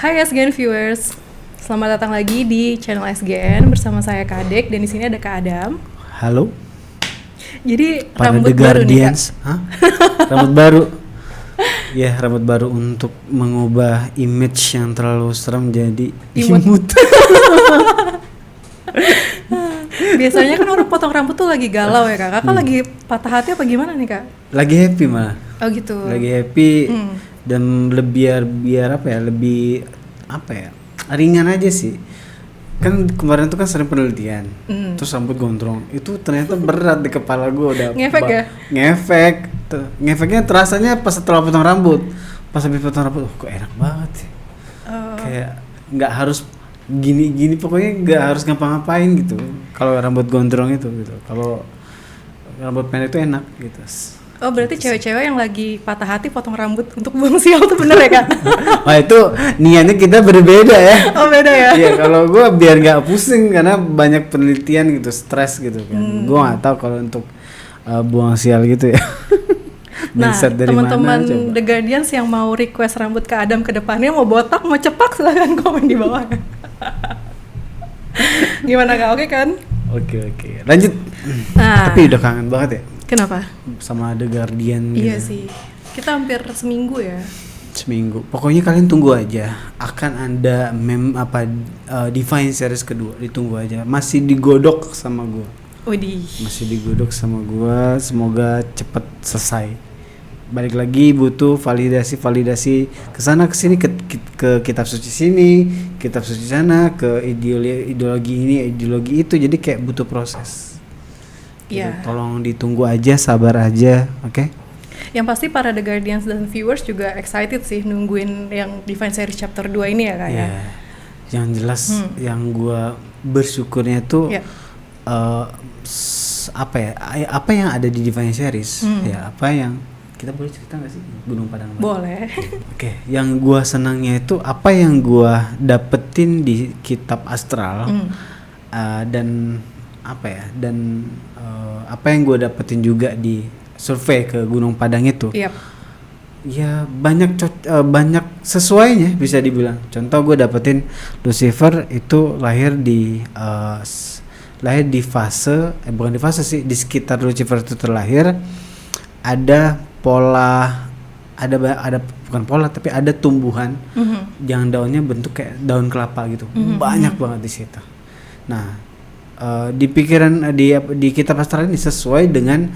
Hai SGN viewers, selamat datang lagi di channel SGN bersama saya Kadek dan di sini ada Kak Adam. Halo. Jadi Para rambut The baru nih Kak. Guardians. Hah? Rambut baru. Ya, rambut baru untuk mengubah image yang terlalu serem jadi imut. Biasanya kan orang potong rambut tuh lagi galau ya Kak. Kakak lagi patah hati apa gimana nih Kak? Lagi happy malah. Oh gitu. Lagi happy dan biar apa ya? Lebih apa ya? Ringan aja sih. Kan kemarin tuh kan sering penelitian. Terus rambut gondrong. Itu ternyata berat di kepala gue udah. Ngefek ya? Ngefek. Ngefeknya terasanya pas setelah potong rambut. Pas habis potong rambut, kok enak banget sih. Kayak nggak harus gini pokoknya nggak harus ngapa-ngapain gitu. Kalau rambut gondrong itu gitu. Kalau rambut pendek itu enak gitu. Oh berarti cewek-cewek yang lagi patah hati potong rambut untuk buang sial tuh bener ya Kak? Wah itu niatnya kita berbeda ya. Oh beda ya? Iya kalau gue biar nggak pusing karena banyak penelitian gitu, stres gitu kan. Gue nggak tahu kalau untuk buang sial gitu ya. Nah teman-teman The Guardians yang mau request rambut Kak Adam ke depannya mau botak mau cepak silahkan komen di bawah. Gimana Kak? Oke kan? Oke. Lanjut. Nah, tapi udah kangen banget ya. Kenapa? Sama The Guardian Iya gitu. sih. Kita hampir seminggu ya. Seminggu. Pokoknya kalian tunggu aja. Akan ada Divine Series kedua. Ditunggu aja. Masih digodok sama gue. Widih. Masih digodok sama gue. Semoga cepet selesai. Balik lagi butuh validasi kesana kesini ke kitab suci sini, kitab suci sana, ke ideologi ini, ideologi itu. Jadi kayak butuh proses. Iya. Tolong ditunggu aja, sabar aja, oke? Yang pasti para The Guardians dan viewers juga excited sih nungguin yang Divine Series chapter 2 ini ya Kak ya. Yang jelas yang gua bersyukurnya tuh apa yang ada di Divine Series ya, apa yang kita boleh cerita nggak sih Gunung Padang? Boleh. Oke, yang gua senangnya itu apa yang gua dapetin di kitab astral dan apa yang gue dapetin juga di survei ke Gunung Padang itu. Yep. Ya banyak sesuainya bisa dibilang. Contoh gue dapetin Lucifer itu lahir di fase bukan di fase sih, di sekitar Lucifer itu terlahir ada bukan pola tapi ada tumbuhan yang daunnya bentuk kayak daun kelapa gitu. Banyak banget di situ. Nah, di pikiran di kitab astral ini sesuai dengan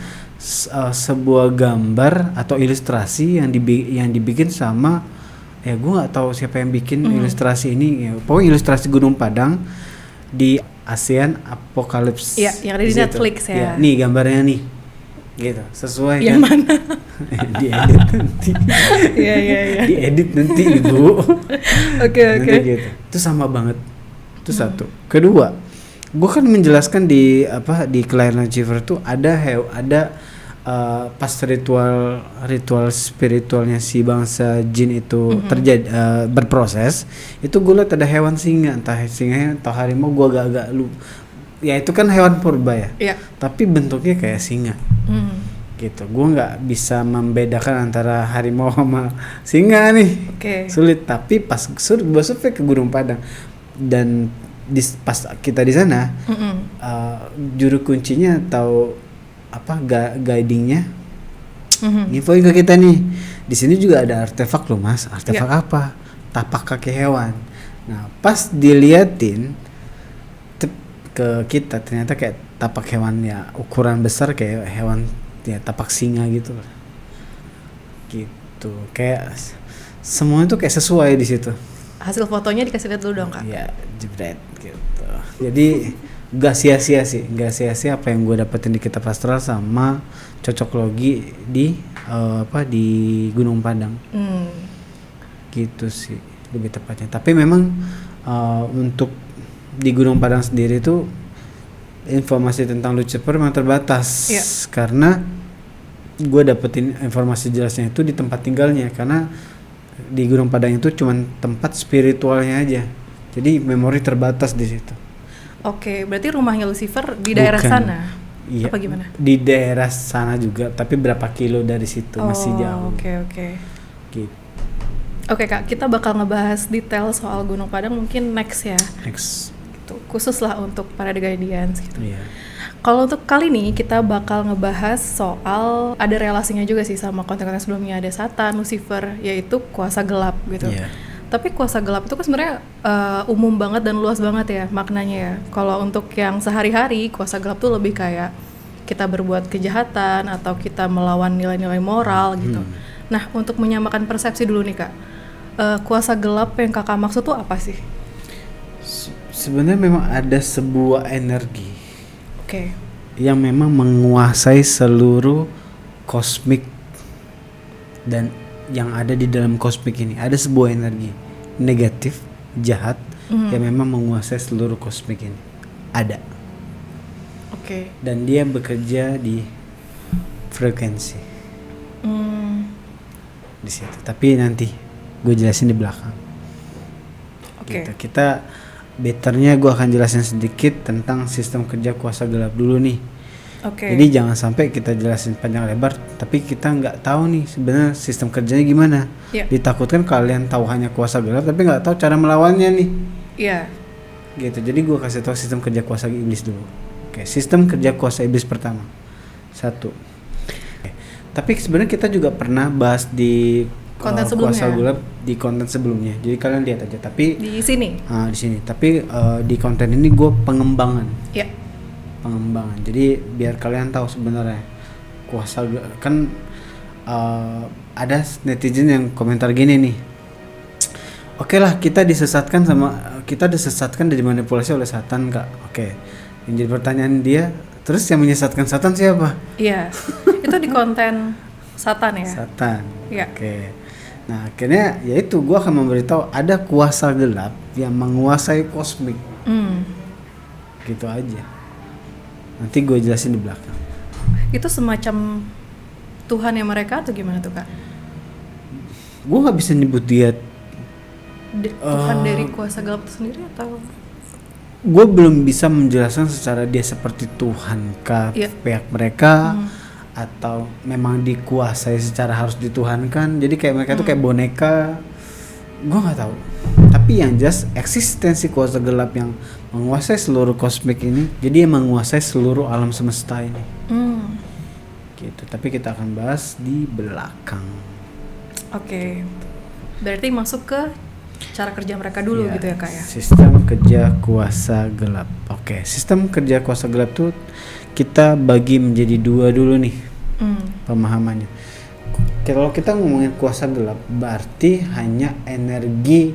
sebuah gambar atau ilustrasi yang dibikin sama gue nggak tahu siapa yang bikin ilustrasi ini ya, pokoknya ilustrasi Gunung Padang di ASEAN Apocalypse. Iya, yang ada di Netflix ya. Nih gambarnya nih, gitu sesuai yang kan? mana? Diedit nanti. Iya. Diedit nanti ibu. Oke. Gitu. Itu sama banget. Itu satu. Kedua, gue kan menjelaskan di kelahiran Lucifer tuh ada pas ritual spiritualnya si bangsa jin itu terjadi berproses, itu gue liat ada hewan singa, entah singa atau harimau, gue agak ya itu kan hewan purba ya. Iya. Tapi bentuknya kayak singa gitu. Gue nggak bisa membedakan antara harimau sama singa nih. Sulit. Tapi pas gue survei ke Gunung Padang dan pas kita di sana juru kuncinya atau guidingnya infoin ke kita nih, di sini juga ada artefak loh mas. Artefak apa? Tapak kaki hewan. Nah pas diliatin ke kita ternyata kayak tapak hewan ya, ukuran besar kayak hewan ya, tapak singa gitu kayak semuanya tuh kayak sesuai di situ. Hasil fotonya dikasih lihat dulu dong Kak. Iya, jebret gitu. Jadi gak sia-sia apa yang gue dapetin di kitab astral sama cocok logi di Gunung Padang. Gitu sih lebih tepatnya. Tapi memang untuk di Gunung Padang sendiri tuh informasi tentang Lucifer memang terbatas. Karena gue dapetin informasi jelasnya itu di tempat tinggalnya, karena di Gunung Padang itu cuma tempat spiritualnya aja, jadi memori terbatas di situ. Oke, berarti rumahnya Lucifer di daerah sana? Iya. Apa gimana? Di daerah sana juga, tapi berapa kilo dari situ masih jauh. Oke. Gitu. Oke Kak, kita bakal ngebahas detail soal Gunung Padang mungkin next ya. Next. Gitu. Khusus lah untuk para The Guardians gitu. Iya. Kalau untuk kali ini kita bakal ngebahas soal ada relasinya juga sih sama konten-konten sebelumnya, ada Satan, Lucifer, yaitu kuasa gelap gitu. Iya. Tapi kuasa gelap itu kan sebenarnya umum banget dan luas banget ya maknanya ya. Kalau untuk yang sehari-hari, kuasa gelap tuh lebih kayak kita berbuat kejahatan atau kita melawan nilai-nilai moral gitu. Nah, untuk menyamakan persepsi dulu nih Kak, kuasa gelap yang Kakak maksud tuh apa sih? Sebenarnya memang ada sebuah energi yang memang menguasai seluruh kosmik dan yang ada di dalam kosmik ini. Ada sebuah energi negatif, jahat yang memang menguasai seluruh kosmik ini. Ada. Dan dia bekerja di frekuensi di situ. Tapi nanti gue jelasin di belakang. Gitu. Kita betternya gue akan jelasin sedikit tentang sistem kerja kuasa gelap dulu nih. Jadi jangan sampai kita jelasin panjang lebar tapi kita nggak tahu nih sebenarnya sistem kerjanya gimana. Ditakutkan kalian tahu hanya kuasa gelap tapi nggak tahu cara melawannya nih. Gitu. Jadi gue kasih tahu sistem kerja kuasa iblis dulu. Sistem kerja kuasa iblis pertama. 1. Tapi sebenarnya kita juga pernah bahas di konten kuasa gelap di konten sebelumnya. Jadi kalian lihat aja. Tapi di sini. Di sini. Tapi di konten ini gue pengembangan. Pengembangan. Jadi biar kalian tahu sebenarnya kuasa kan ada netizen yang komentar gini nih. Oke lah, kita disesatkan dan dimanipulasi oleh Satan, Kak. Yang jadi pertanyaan dia, terus yang menyesatkan Satan siapa? Iya. Itu di konten Satan ya. Satan. Nah, akhirnya yaitu gue akan memberitahu ada kuasa gelap yang menguasai kosmik. Gitu aja. Nanti gue jelasin di belakang. Itu semacam Tuhan yang mereka atau gimana tuh Kak? Gue nggak bisa nyebut dia Tuhan dari kuasa gelap itu sendiri atau? Gue belum bisa menjelaskan secara dia seperti Tuhan ke pihak mereka atau memang dikuasai secara harus dituhankan. Jadi kayak mereka tuh kayak boneka. Gue nggak tahu. Tapi yang jelas eksistensi kuasa gelap yang menguasai seluruh kosmik ini, jadi yang menguasai seluruh alam semesta ini. Gitu. Tapi kita akan bahas di belakang. Berarti masuk ke cara kerja mereka dulu gitu ya Kak ya. Sistem kerja kuasa gelap. Sistem kerja kuasa gelap tuh kita bagi menjadi 2 dulu nih. Pemahamannya. Kalau kita ngomongin kuasa gelap berarti hanya energi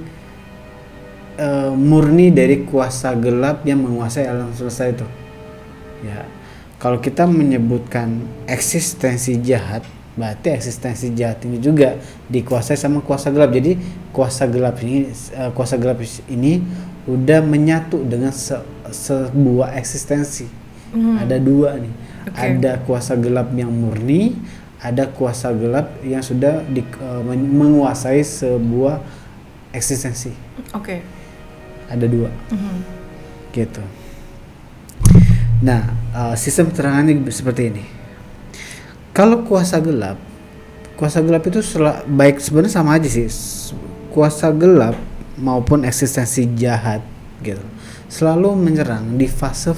murni dari kuasa gelap yang menguasai alam semesta itu. Ya. Kalau kita menyebutkan eksistensi jahat, berarti eksistensi jahat ini juga dikuasai sama kuasa gelap. Jadi kuasa gelap ini udah menyatu dengan sebuah eksistensi. Ada 2 nih. Ada kuasa gelap yang murni, ada kuasa gelap yang sudah menguasai sebuah eksistensi. Ada 2. Gitu. Nah, sistem terangannya seperti ini. Kalau kuasa gelap itu baik sebenarnya sama aja sih. Kuasa gelap maupun eksistensi jahat gitu selalu menyerang di fase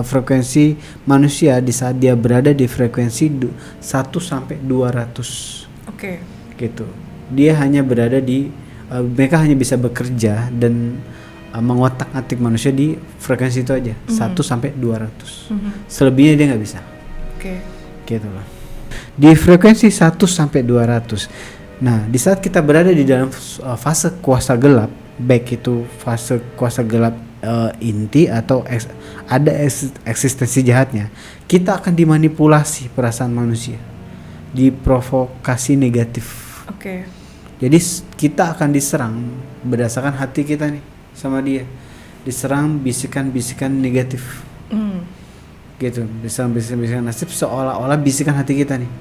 frekuensi manusia di saat dia berada di frekuensi 1 sampai 200. Gitu. Dia hanya berada di mereka hanya bisa bekerja dan mengotak-atik manusia di frekuensi itu aja, 1 sampai 200. Selebihnya dia nggak bisa. Gitu lah. Di frekuensi 1 sampai 200. Nah, di saat kita berada di dalam fase kuasa gelap, baik itu fase kuasa gelap inti atau ada eksistensi jahatnya, kita akan dimanipulasi perasaan manusia, diprovokasi negatif. Jadi kita akan diserang berdasarkan hati kita nih sama dia, diserang bisikan-bisikan negatif. Gitu, bisikan nasib seolah-olah bisikan hati kita nih.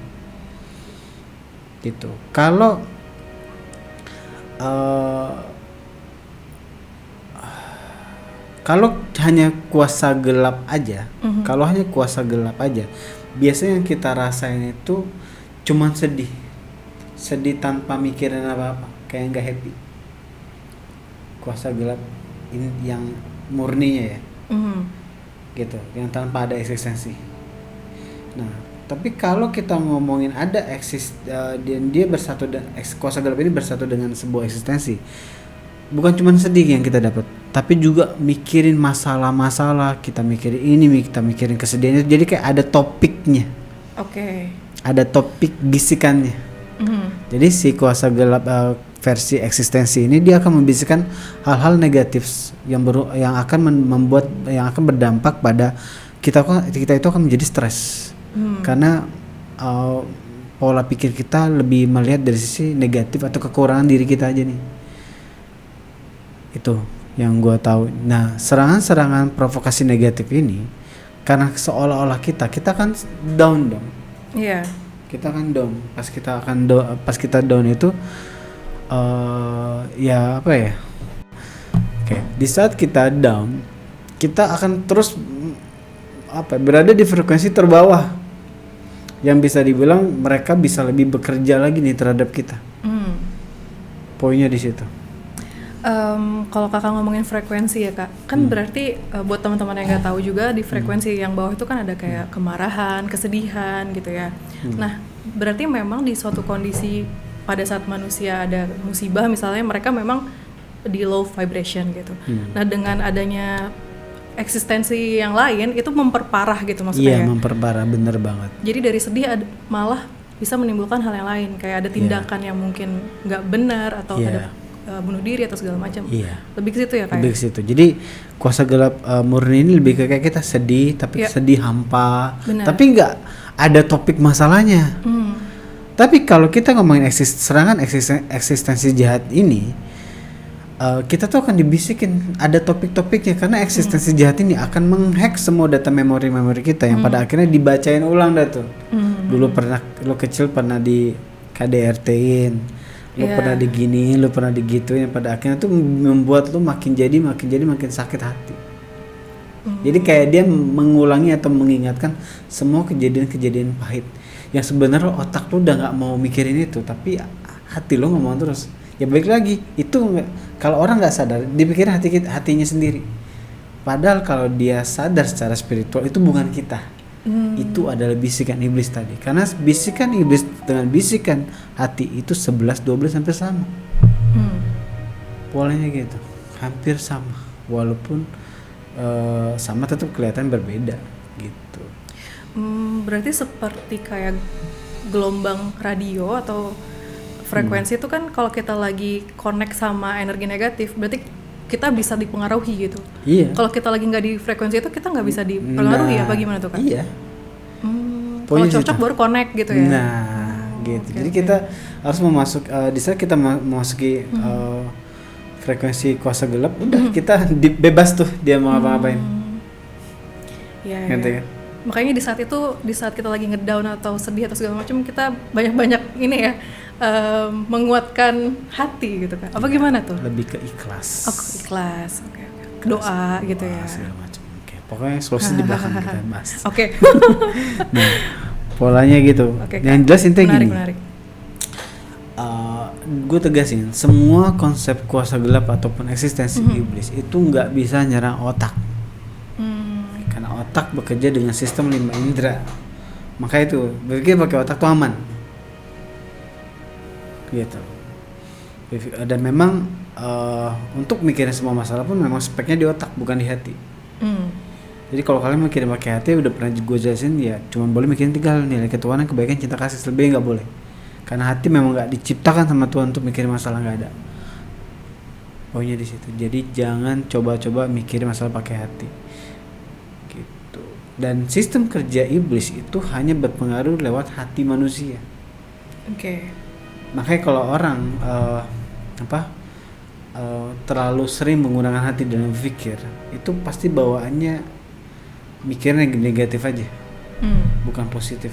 Gitu. Kalau hanya kuasa gelap aja, biasanya yang kita rasain itu cuman sedih. sedih tanpa mikirin apa-apa, kayak nggak happy. Kuasa gelap ini yang murninya ya, gitu, yang tanpa ada eksistensi. Nah, tapi kalau kita ngomongin ada dan dia bersatu dan kuasa gelap ini bersatu dengan sebuah eksistensi, bukan cuma sedih yang kita dapat, tapi juga mikirin masalah-masalah, kita mikirin ini, kita mikirin kesedihan itu, jadi kayak ada topiknya. Ada topik bisikannya. Jadi si kuasa gelap versi eksistensi ini dia akan membisikkan hal-hal negatif yang akan berdampak pada kita itu akan menjadi stres. Karena pola pikir kita lebih melihat dari sisi negatif atau kekurangan diri kita aja nih. Itu yang gue tahu. Nah, serangan-serangan provokasi negatif ini karena seolah-olah kita kan down dong. Iya. Kita kan down. Pas kita down itu ya apa ya? Oke, di saat kita down, kita akan terus berada di frekuensi terbawah. Yang bisa dibilang mereka bisa lebih bekerja lagi nih terhadap kita. Poinnya di situ. Kalau kakak ngomongin frekuensi ya kak, kan berarti buat teman-teman yang nggak tahu juga di frekuensi yang bawah itu kan ada kayak kemarahan, kesedihan gitu ya. Nah, berarti memang di suatu kondisi pada saat manusia ada musibah misalnya, mereka memang di low vibration gitu. Nah, dengan adanya eksistensi yang lain itu memperparah gitu maksudnya. Iya, memperparah, bener banget. Jadi dari sedih malah bisa menimbulkan hal yang lain, kayak ada tindakan yang mungkin nggak benar atau ada bunuh diri atau segala macam. Lebih ke situ ya kayak. Lebih ke situ. Jadi kuasa gelap murni ini lebih ke kayak kita sedih, tapi sedih hampa. Benar. Tapi nggak ada topik masalahnya. Tapi kalau kita ngomongin serangan eksistensi jahat ini, kita tuh akan dibisikin ada topik-topiknya, karena eksistensi jahat ini akan menghack semua data memori kita yang pada akhirnya dibacain ulang dah tuh. Dulu lo kecil pernah di KDRT-in. Lu pernah diginiin, lu pernah digituin, yang pada akhirnya tuh membuat lu makin sakit hati. Jadi kayak dia mengulangi atau mengingatkan semua kejadian-kejadian pahit yang sebenarnya otak lu udah nggak mau mikirin itu, tapi hati lu ngomong terus. Ya balik lagi, itu kalau orang nggak sadar, dipikirin hatinya sendiri. Padahal kalau dia sadar secara spiritual, itu bukan kita. Itu adalah bisikan iblis tadi. Karena bisikan iblis dengan bisikan hati itu 11-12 hampir sama. Polanya gitu, hampir sama. Walaupun sama tetap kelihatan berbeda gitu. Berarti seperti kayak gelombang radio atau frekuensi itu kan kalau kita lagi connect sama energi negatif, berarti kita bisa dipengaruhi gitu. Iya. Kalau kita lagi nggak di frekuensi itu, kita nggak bisa dipengaruhi apa gimana tuh kan? Iya. Kalau cocok baru connect gitu ya. Gitu. Jadi kita harus di saat kita memasuki frekuensi kuasa gelap, udah kita bebas tuh dia mau apa-apain. Iya. Gitu kan? Makanya di saat kita lagi ngedown atau sedih atau segala macam, kita banyak ini ya. Menguatkan hati gitu kan? Apa gimana tuh? Lebih ke ikhlas. Ikhlas. Oke. Doa gitu ya. Segala macam. Oke. Pokoknya solusi di belakang kita bahas. Oke. Nah, polanya gitu. Yang jelas intinya gini. Menarik. Gue tegasin, semua konsep kuasa gelap ataupun eksistensi iblis itu nggak bisa nyerang otak. Karena otak bekerja dengan sistem 5 indera. Maka itu berpikir pakai otak tuh aman. Gitu. Dan memang untuk mikirin semua masalah pun memang speknya di otak, bukan di hati. Jadi kalau kalian mikirin pakai hati, udah pernah gue jelasin ya, cuma boleh mikirin 3 hal: nilai ketuhanan, kebaikan, cinta kasih. Selebihnya nggak boleh, karena hati memang nggak diciptakan sama Tuhan untuk mikirin masalah, nggak ada. Pokoknya di situ. Jadi jangan coba-coba mikirin masalah pakai hati. Gitu. Dan sistem kerja iblis itu hanya berpengaruh lewat hati manusia. Oke. Makanya kalau orang terlalu sering menggunakan hati dalam berpikir, itu pasti bawaannya mikirnya negatif aja, bukan positif.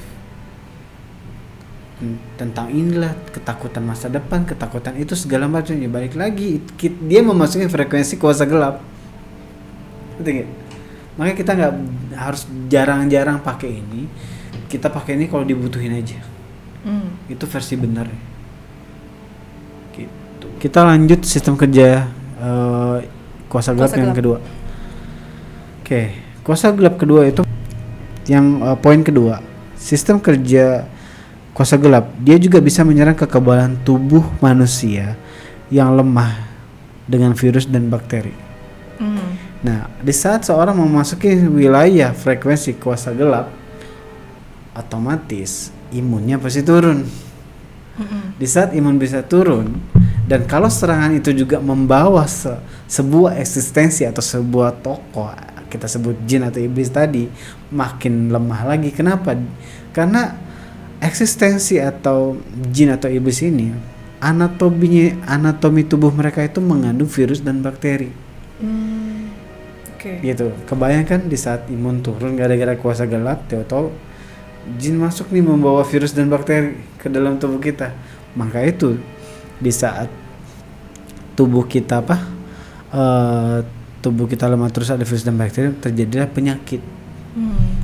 Tentang inilah ketakutan masa depan, ketakutan itu segala macamnya. Balik lagi, dia memasuki frekuensi kuasa gelap. Betul gak? Makanya kita nggak harus jarang-jarang pakai ini. Kita pakai ini kalau dibutuhin aja. Itu versi benar. Kita lanjut sistem kerja kuasa gelap yang kedua. Oke, kuasa gelap kedua itu yang poin kedua. Sistem kerja kuasa gelap, dia juga bisa menyerang kekebalan tubuh manusia yang lemah dengan virus dan bakteri. Nah, di saat seorang memasuki wilayah frekuensi kuasa gelap, otomatis imunnya pasti turun. Di saat imun bisa turun, dan kalau serangan itu juga membawa sebuah eksistensi atau sebuah tokoh, kita sebut jin atau iblis tadi, makin lemah lagi. Kenapa? Karena eksistensi atau jin atau iblis ini, anatomi tubuh mereka itu mengandung virus dan bakteri. Gitu. Kebayangkan di saat imun turun gara-gara kuasa gelap, tahu-tahu jin masuk nih membawa virus dan bakteri ke dalam tubuh kita. Maka itu di saat tubuh kita tubuh kita lemah terus ada virus dan bakteri, terjadilah penyakit.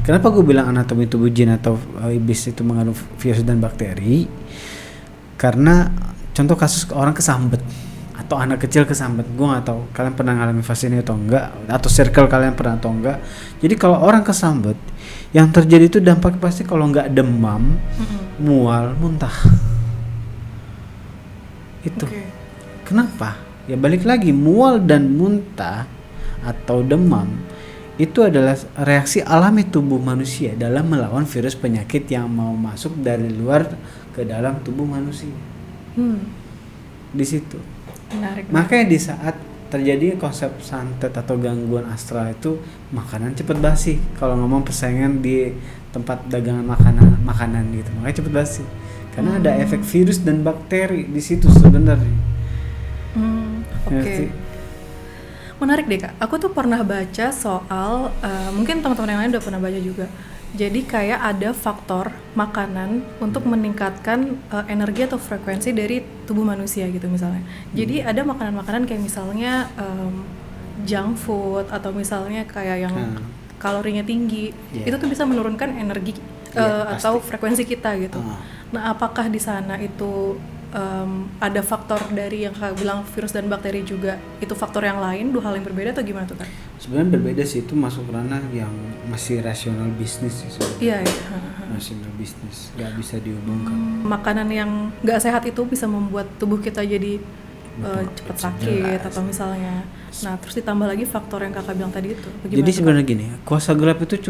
Kenapa gue bilang anatomi tubuh jin atau iblis itu mengandung virus dan bakteri? Karena contoh kasus orang kesambet atau anak kecil kesambet, gue nggak tahu kalian pernah ngalamin fase ini atau enggak, atau circle kalian pernah atau enggak. Jadi kalau orang kesambet, yang terjadi itu dampaknya pasti kalau nggak demam, mual, muntah. Itu. Kenapa? Ya balik lagi, mual dan muntah atau demam itu adalah reaksi alami tubuh manusia dalam melawan virus penyakit yang mau masuk dari luar ke dalam tubuh manusia. Di situ. Menarik. Makanya di saat terjadi konsep santet atau gangguan astral itu, makanan cepet basi. Kalau ngomong persaingan di tempat dagangan makanan gitu, makanya cepet basi. Karena ada efek virus dan bakteri di situ sebenarnya. Oke. Menarik deh Kak. Aku tuh pernah baca soal, mungkin teman-teman yang lain udah pernah baca juga. Jadi kayak ada faktor makanan untuk meningkatkan energi atau frekuensi dari tubuh manusia gitu misalnya. Jadi ada makanan-makanan kayak misalnya junk food atau misalnya kayak yang kalorinya tinggi, itu tuh bisa menurunkan energi atau frekuensi kita gitu. Nah, apakah di sana itu ada faktor dari yang Kak bilang virus dan bakteri juga, itu faktor yang lain, dua hal yang berbeda atau gimana tuh Kak? Sebenarnya berbeda sih, itu masuk ranah yang masih rasional bisnis sih sebenarnya. Iya. Rasional bisnis, nggak bisa dihubungkan. Makanan yang nggak sehat itu bisa membuat tubuh kita jadi cepat sakit atau misalnya. Nah, terus ditambah lagi faktor yang Kakak bilang tadi itu. Jadi sebenarnya gini, kuasa gelap itu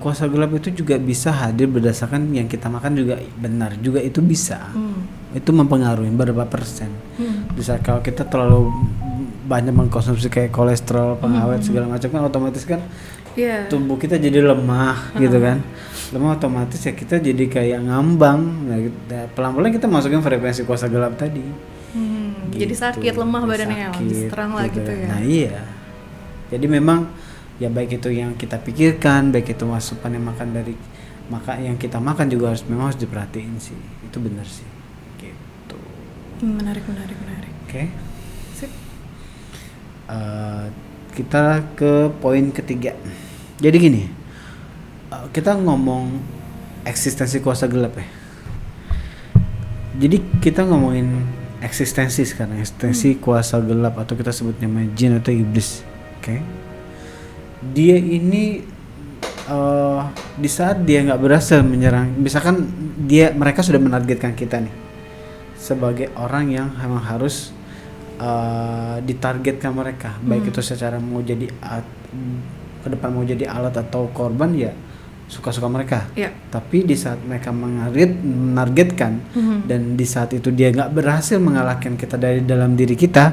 kuasa gelap itu juga bisa hadir berdasarkan yang kita makan juga benar, juga itu bisa. Itu mempengaruhi berapa persen. Bisa kalau kita terlalu banyak mengkonsumsi kayak kolesterol, pengawet segala macam kan otomatis kan tubuh kita jadi lemah gitu kan. Lemah otomatis ya kita jadi kayak ngambang. Nah, pelan-pelan kita masukin frekuensi kuasa gelap tadi. Gitu. Jadi sakit, lemah badannya, terang lah gitu ya. Nah iya. Jadi memang ya baik itu yang kita pikirkan, baik itu asupan yang makan dari yang kita makan juga memang harus diperhatiin sih. Itu benar sih. Gitu. Menarik. Oke. Sip. Kita ke poin ketiga. Jadi gini, kita ngomong eksistensi kuasa gelap ya. Jadi kita ngomongin eksistensi sekarang, eksistensi kuasa gelap atau kita sebutnya jin atau iblis. Oke. Dia ini di saat dia nggak berhasil menyerang, misalkan mereka sudah menargetkan kita nih sebagai orang yang memang harus ditargetkan mereka, baik itu secara mau jadi ke depan mau jadi alat atau korban ya suka-suka mereka. Tapi di saat mereka menargetkan dan di saat itu dia nggak berhasil mengalahkan kita dari dalam diri kita,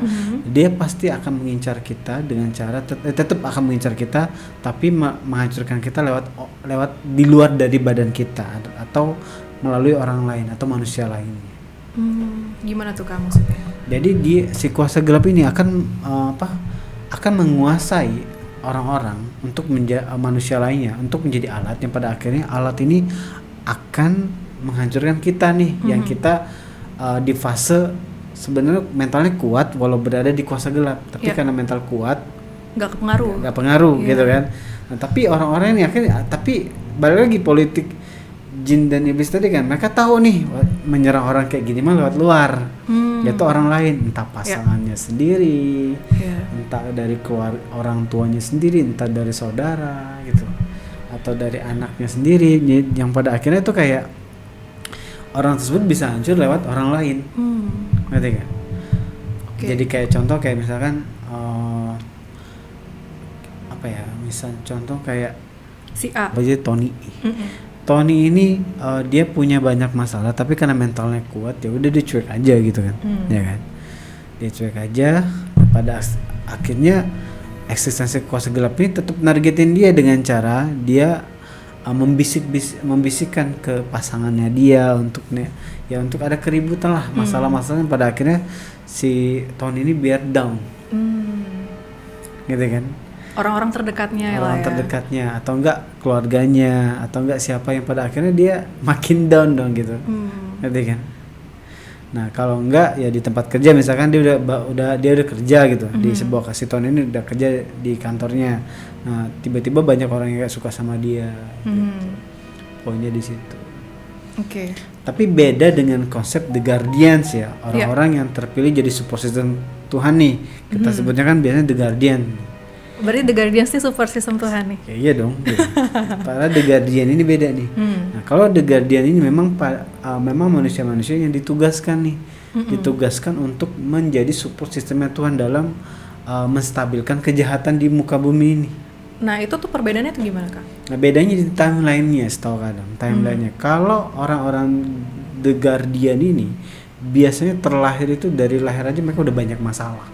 dia pasti akan mengincar kita dengan cara tetap akan mengincar kita, tapi menghancurkan kita lewat di luar dari badan kita atau melalui orang lain atau manusia lainnya. Gimana tuh Kak maksudnya? Jadi si kuasa gelap ini akan menguasai orang-orang untuk manusia lainnya untuk menjadi alat yang pada akhirnya alat ini akan menghancurkan kita nih, yang kita di fase sebenarnya mentalnya kuat walau berada di kuasa gelap, tapi karena mental kuat nggak pengaruh gitu kan. Nah, tapi orang-orang ini akhirnya, tapi balik lagi politik jin dan iblis tadi kan, mereka tahu nih menyerang orang kayak gini mah lewat luar. Yaitu orang lain, entah pasangannya sendiri, entah dari orang tuanya sendiri, entah dari saudara gitu, atau dari anaknya sendiri, yang pada akhirnya itu kayak orang tersebut bisa hancur lewat orang lain. Ngerti gak? Jadi kayak contoh kayak misalkan apa ya, misal contoh kayak si A, Tony. Tony ini dia punya banyak masalah, tapi karena mentalnya kuat ya udah dia cuek aja gitu kan, ya kan? Dia cuek aja. Pada akhirnya eksistensi kuasa gelap ini tetap nargetin dia dengan cara dia membisikkan ke pasangannya dia untuk untuk ada keributan lah, masalah-masalah. Pada akhirnya si Tony ini biar down, gitu kan? Orang-orang terdekatnya terdekatnya, atau enggak keluarganya, atau enggak siapa yang pada akhirnya dia makin down dong gitu, ngerti kan? Nah kalau enggak ya di tempat kerja misalkan dia udah kerja gitu di sebuah Tony ini udah kerja di kantornya. Nah tiba-tiba banyak orang yang gak suka sama dia, gitu. Poinnya di situ. Tapi beda dengan konsep The Guardians ya, orang-orang yang terpilih jadi support system Tuhan nih. Kita sebutnya kan biasanya The Guardian. Berarti The Guardians ini support system Tuhan nih? Ya, iya dong. Karena The Guardian ini beda nih. Nah kalau The Guardian ini memang manusia-manusia yang ditugaskan nih, ditugaskan untuk menjadi support sistemnya Tuhan dalam menstabilkan kejahatan di muka bumi ini. Nah itu tuh perbedaannya tuh gimana Kak? Nah bedanya di timeline-nya, setahu kadang timeline-nya. Kalau orang-orang The Guardian ini biasanya terlahir itu dari lahir aja mereka udah banyak masalah.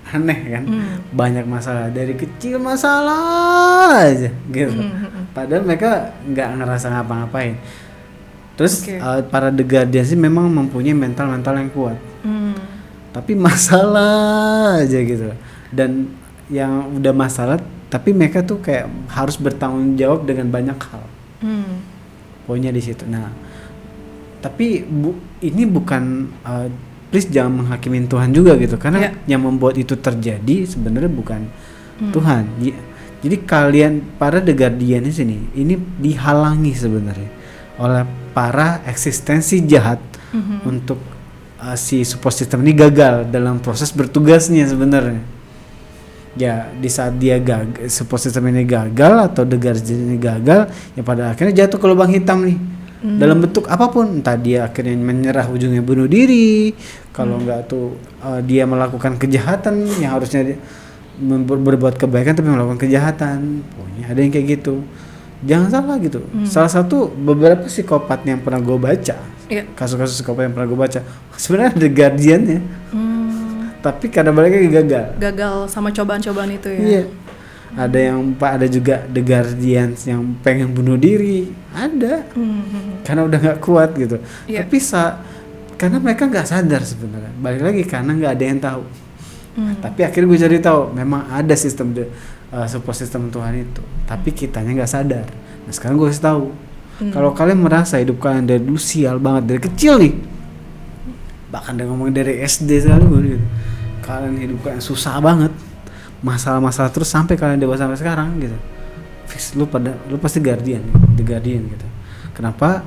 Aneh kan, banyak masalah dari kecil, masalah aja gitu. Padahal mereka nggak ngerasa ngapa-ngapain. Terus para The Guardian sih memang mempunyai mental yang kuat, tapi masalah aja gitu. Dan yang udah masalah, tapi mereka tuh kayak harus bertanggung jawab dengan banyak hal. Poinnya di situ. Nah, tapi ini bukan please jangan menghakimin Tuhan juga gitu, karena yang membuat itu terjadi sebenarnya bukan Tuhan. Jadi kalian para The Guardian di sini ini dihalangi sebenarnya oleh para eksistensi jahat untuk si support system ini gagal dalam proses bertugasnya sebenarnya. Ya di saat dia support system ini gagal atau The Guardian ini gagal, ya pada akhirnya jatuh ke lubang hitam nih. Dalam bentuk apapun, entah dia akhirnya menyerah ujungnya bunuh diri, kalau enggak tuh dia melakukan kejahatan yang harusnya berbuat kebaikan tapi melakukan kejahatan. Pokoknya ada yang kayak gitu. Jangan salah gitu. Salah satu beberapa psikopat yang pernah gue baca, kasus-kasus psikopat yang pernah gue baca, sebenarnya The Guardian ya. Tapi karena mereka gagal sama cobaan-cobaan itu ya. Iya. Ada juga The Guardians yang pengen bunuh diri, ada, karena udah nggak kuat gitu. Tapi karena mereka nggak sadar sebenarnya. Balik lagi karena nggak ada yang tahu. Tapi akhirnya gue cari tahu, memang ada sistem support system Tuhan itu. Tapi kitanya nggak sadar. Nah sekarang gue kasih tahu, kalau kalian merasa hidup kalian dari dulu sial banget dari kecil nih, bahkan udah ngomong dari SD sekali gitu, kalian hidup kalian susah banget. Masalah-masalah terus sampai kalian dewasa sampai sekarang gitu. Fix lu pasti The Guardian gitu. Kenapa?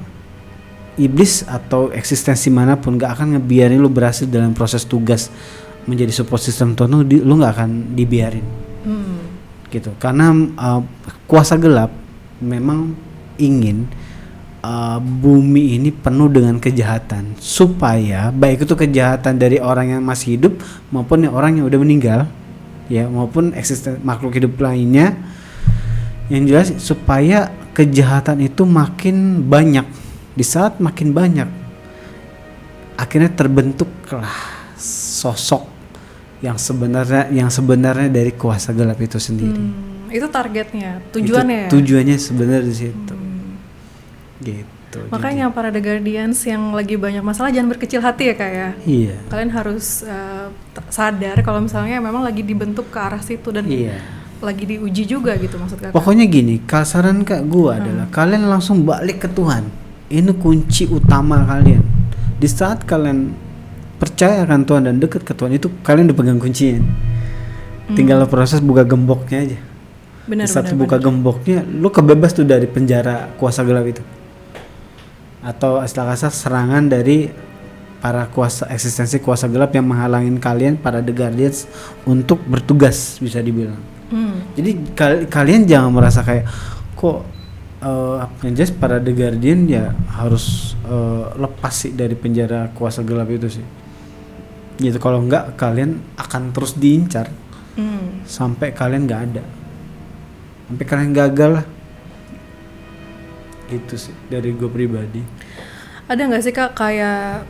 Iblis atau eksistensi manapun gak akan ngebiarin lu berhasil dalam proses tugas menjadi support system Tuhan. Lu gak akan dibiarin. Gitu. Karena kuasa gelap memang ingin bumi ini penuh dengan kejahatan, supaya baik itu kejahatan dari orang yang masih hidup maupun orang yang udah meninggal, ya, maupun makhluk hidup lainnya. Yang jelas supaya kejahatan itu makin banyak. Di saat makin banyak, akhirnya terbentuklah sosok yang sebenarnya dari kuasa gelap itu sendiri. Itu targetnya, tujuannya. Tujuannya sebenarnya di situ. Gitu. Makanya para The Guardians yang lagi banyak masalah jangan berkecil hati ya Kak ya. Iya. Kalian harus sadar kalau misalnya memang lagi dibentuk ke arah situ dan lagi diuji juga gitu maksud Kakak. Pokoknya gini, saran Kak gua adalah kalian langsung balik ke Tuhan. Ini kunci utama kalian. Di saat kalian percaya akan Tuhan dan dekat ke Tuhan, itu kalian dipegang kuncinya. Tinggal proses buka gemboknya aja. Di saat buka gemboknya, lu kebebas tuh dari penjara kuasa gelap itu. Atau istilah kasar serangan dari para eksistensi kuasa gelap yang menghalangin kalian para The Guardians untuk bertugas, bisa dibilang. Jadi kalian jangan merasa kayak kok yang jelas para The Guardian ya harus lepas sih dari penjara kuasa gelap itu sih. Gitu, kalau enggak kalian akan terus diincar sampai kalian nggak ada, sampai kalian gagal lah. Itu sih dari gue pribadi. Ada nggak sih Kak kayak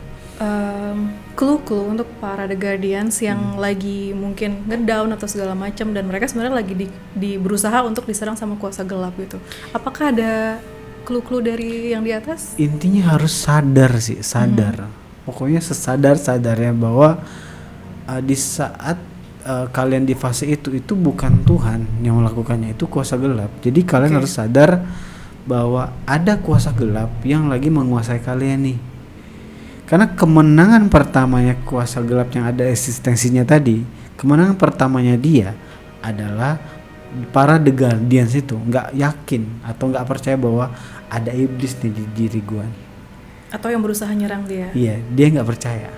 clue-clue untuk para The Guardians yang lagi mungkin ngedown atau segala macam dan mereka sebenarnya lagi di berusaha untuk diserang sama kuasa gelap gitu? Apakah ada clue-clue dari yang di atas? Intinya harus sadar sih, sadar. Pokoknya sesadar-sadarnya bahwa di saat kalian di fase itu bukan Tuhan yang melakukannya, itu kuasa gelap. Jadi kalian harus sadar bahwa ada kuasa gelap yang lagi menguasai kalian nih. Karena kemenangan pertamanya kuasa gelap yang ada eksistensinya tadi, kemenangan pertamanya dia adalah para The Guardians itu nggak yakin atau nggak percaya bahwa ada iblis nih di diri gua nih. Atau yang berusaha nyerang dia. Iya, dia nggak percaya.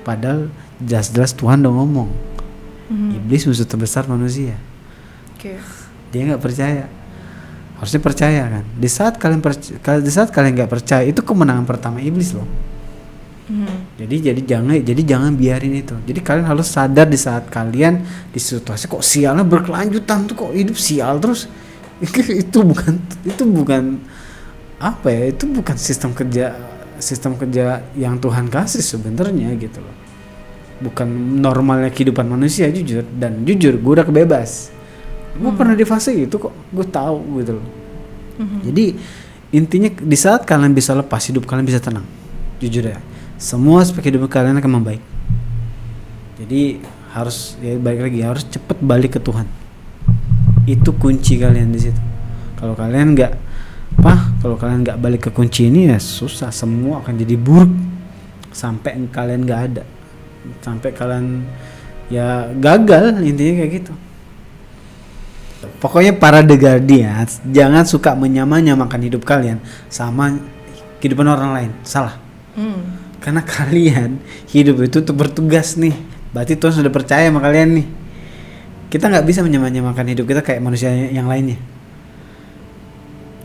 Padahal jelas-jelas Tuhan udah ngomong, iblis musuh terbesar manusia. Dia nggak percaya. Harusnya percaya kan. Di saat kalian nggak percaya, itu kemenangan pertama iblis loh. Jadi jangan biarin itu. Jadi kalian harus sadar di saat kalian di situasi kok sialnya berkelanjutan tuh, kok hidup sial terus. itu bukan apa ya? Itu bukan sistem kerja yang Tuhan kasih sebenarnya gitu loh. Bukan normalnya kehidupan manusia, jujur gue udah kebebas. Gue pernah di fase itu kok, gue tahu gitu loh. Jadi intinya di saat kalian bisa lepas, hidup kalian bisa tenang. Jujur ya, semua aspek hidup kalian akan membaik. Jadi harus harus cepet balik ke Tuhan. Itu kunci kalian di situ. Kalau kalian nggak balik ke kunci ini ya susah, semua akan jadi buruk sampai kalian nggak ada, sampai kalian ya gagal, intinya kayak gitu. Pokoknya para The Guardians jangan suka menyamakan hidup kalian sama kehidupan orang lain, salah. Karena kalian hidup itu untuk bertugas nih, berarti Tuhan sudah percaya sama kalian nih. Kita nggak bisa menyamakan hidup kita kayak manusia yang lainnya.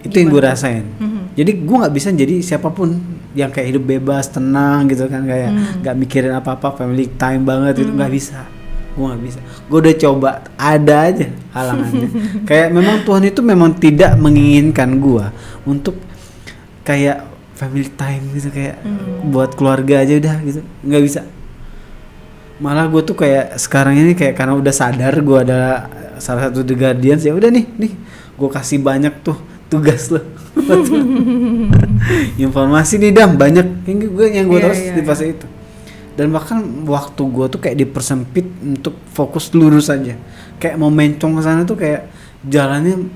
Itu yang gue rasain. Jadi gue nggak bisa jadi siapapun yang kayak hidup bebas, tenang gitu kan, kayak nggak mikirin apa-apa, family time banget, itu nggak bisa. Gue nggak bisa. Gue udah coba, ada aja halangannya. Kayak memang Tuhan itu memang tidak menginginkan gue untuk kayak family time gitu, kayak buat keluarga aja udah gitu, nggak bisa. Malah gue tuh kayak sekarang ini kayak karena udah sadar gue ada salah satu The Guardians, ya udah nih gue kasih banyak tuh tugas lo. Informasi nih banyak yang gue terus di fase itu. Dan bahkan waktu gue tuh kayak dipersempit untuk fokus lurus aja. Kayak mau mencong ke sana tuh kayak jalannya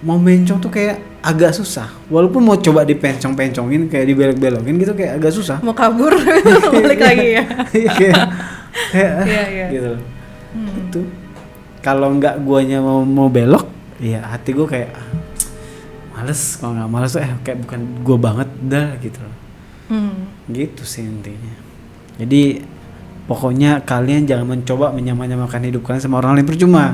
mau mencong tuh kayak agak susah. Walaupun mau coba dipencong-pencongin kayak dibelok-belokin gitu kayak agak susah. Mau kabur balik lagi ya. kayak gitu. Itu kalau nggak guanya mau belok, ya hati gue kayak males. Kalau nggak males tuh kayak bukan gue banget dah gitu. Gitu sih intinya. Jadi pokoknya kalian jangan mencoba menyamakan hidup kalian sama orang lain, percuma.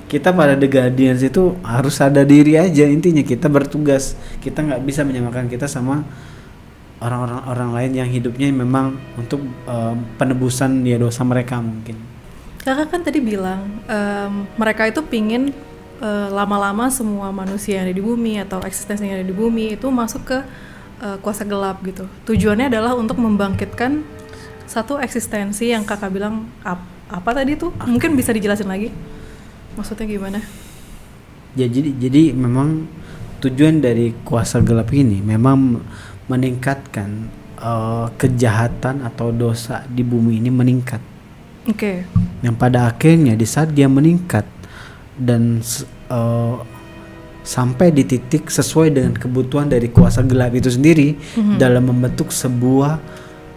Kita pada The Guardians itu harus sadar diri aja, intinya kita bertugas. Kita nggak bisa menyamakan kita sama orang lain yang hidupnya memang untuk penebusan ya dosa mereka mungkin. Kakak kan tadi bilang mereka itu pingin lama-lama semua manusia yang ada di bumi atau eksistensi yang ada di bumi itu masuk ke kuasa gelap gitu. Tujuannya adalah untuk membangkitkan satu eksistensi yang kakak bilang apa tadi tuh? Mungkin bisa dijelasin lagi? Maksudnya gimana? Ya jadi memang tujuan dari kuasa gelap ini memang meningkatkan kejahatan atau dosa di bumi ini meningkat. Oke. Yang pada akhirnya di saat dia meningkat dan sampai di titik sesuai dengan kebutuhan dari kuasa gelap itu sendiri dalam membentuk sebuah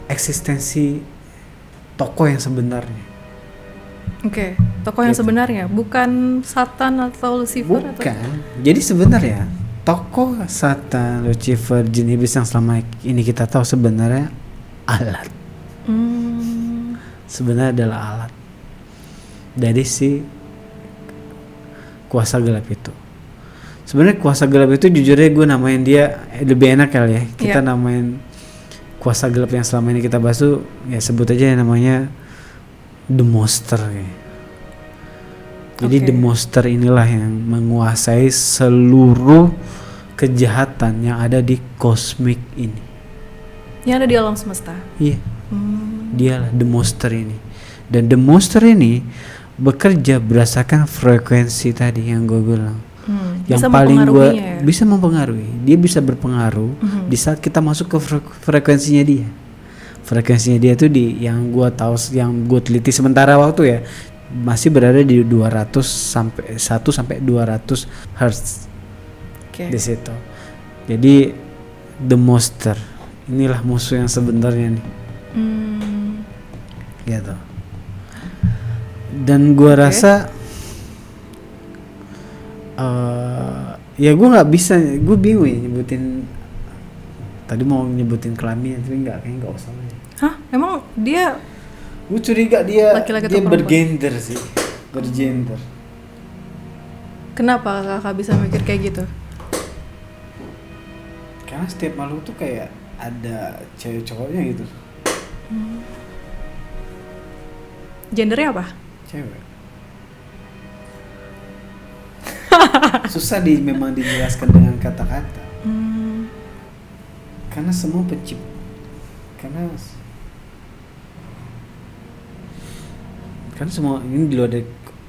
eksistensi tokoh yang sebenarnya. Oke, tokoh yang sebenarnya bukan Satan atau Lucifer. Bukan. Jadi sebenarnya tokoh Satan, Lucifer, jin iblis yang selama ini kita tahu sebenarnya alat. Sebenarnya adalah alat dari si kuasa gelap itu. Sebenarnya kuasa gelap itu jujurnya gue namain dia lebih enak kali ya. Kita namain kuasa gelap yang selama ini kita bahas tuh ya sebut aja namanya The Monster ya. Jadi The Monster inilah yang menguasai seluruh kejahatan yang ada di kosmik ini. Yang ada di alam semesta. Iya. Dialah The Monster ini. Dan The Monster ini bekerja berdasarkan frekuensi tadi yang gue bilang. Yang paling gue bisa mempengaruhi. Dia bisa berpengaruh di saat kita masuk ke frekuensinya dia. Frekuensinya dia tuh di yang gue tahu, yang gue teliti sementara waktu ya, masih berada di 200 sampai 1 sampai 200 Hz. Di situ. Jadi The Monster inilah musuh yang sebenarnya nih. Gitu. Dan gue rasa ya gue nggak bisa, gue bingung ya nyebutin. Tadi mau nyebutin kelamin tapi kayaknya nggak usah. Hah? Emang dia? Gue curiga dia Laki-laki dia bergender sih, bergender. Kenapa kakak bisa mikir kayak gitu? Karena setiap makhluk tuh kayak ada cewek cowoknya gitu. Gendernya apa? Cewek. Susah memang dijelaskan dengan kata-kata. Karena semua karena semua ini di luar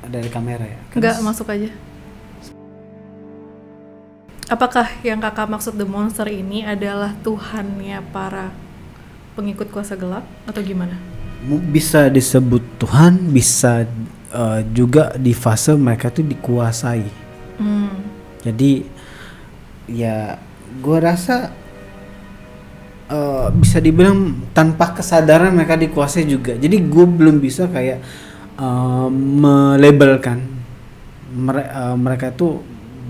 dari kamera ya. Enggak, masuk aja. Apakah yang kakak maksud The Monster ini adalah Tuhannya para pengikut kuasa gelap atau gimana? Bisa disebut Tuhan, bisa juga di fase mereka tuh dikuasai. Jadi ya gue rasa bisa dibilang tanpa kesadaran mereka dikuasai juga. Jadi gue belum bisa kayak melabelkan mereka tuh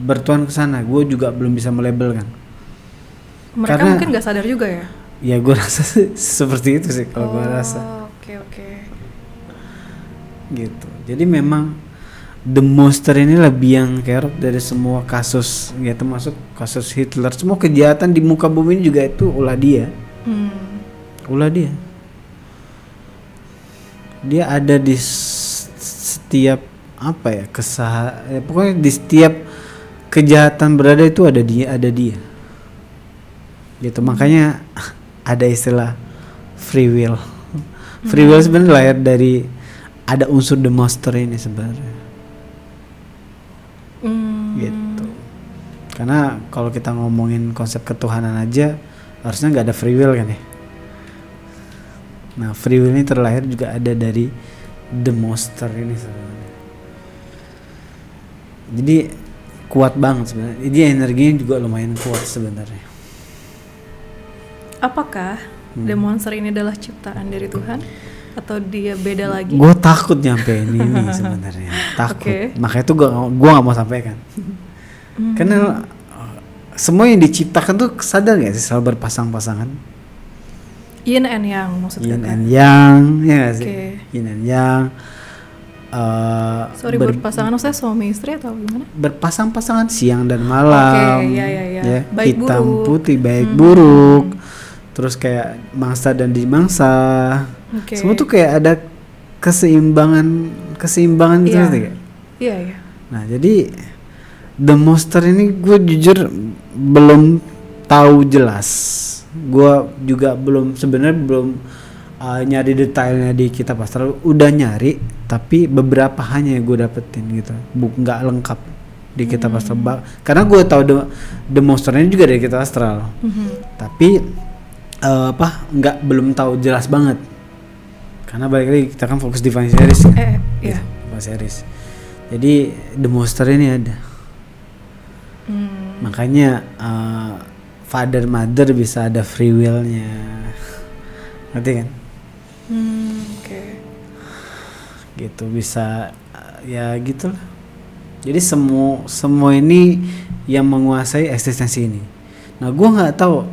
bertuan ke sana. Gue juga belum bisa melabelkan. Mereka karena, mungkin nggak sadar juga ya? Ya gue rasa seperti itu sih kalau gue rasa. Oke. Gitu. Jadi memang The Monster ini lebih yang kerok dari semua kasus, ya termasuk kasus Hitler. Semua kejahatan di muka bumi ini juga itu ulah dia. Ulah dia. Dia ada di setiap apa ya, pokoknya di setiap kejahatan berada itu ada dia. Gitu. Makanya ada istilah free will. Free will sebenarnya lahir dari ada unsur The Monster ini sebenarnya. Gitu. Karena kalau kita ngomongin konsep ketuhanan aja harusnya nggak ada free will kan ya. Nah free will ini terlahir juga ada dari The Monster ini sebenarnya. Jadi kuat banget sebenarnya. Jadi energinya juga lumayan kuat sebenarnya. Apakah The Monster ini adalah ciptaan dari Tuhan atau dia beda lagi? Gue takut nyampe ini sebenarnya. Takut. Makanya tuh gue nggak mau sampaikan. Karena semua yang diciptakan tuh sadar nggak sih selalu berpasang-pasangan? Yin and Yang maksudnya. Yin and Yang, ya nggak sih? Yin and Yang. Berpasangan maksudnya suami istri atau gimana? Berpasang-pasangan siang dan malam. Ya. Baik hitam buruk. Putih, baik buruk. Terus kayak mangsa dan dimangsa. Semua tuh kayak ada keseimbangan gitu ya. Iya. Nah jadi The Monster ini gue jujur belum tahu jelas. Gue juga sebenarnya belum nyari detailnya di kitab astral. Udah nyari tapi beberapa hanya yang gue dapetin gitu. Nggak lengkap di kitab astral. Karena gue tahu The Monster ini juga dari kitab astral. Tapi belum tahu jelas banget. Karena balik lagi kita kan fokus Divine Series kan? Divine Series. Jadi The Monster ini ada. Makanya father mother bisa ada free will-nya. Ngerti kan? Gitu bisa ya gitulah. Jadi semua ini yang menguasai eksistensi ini. Nah, gue nggak tahu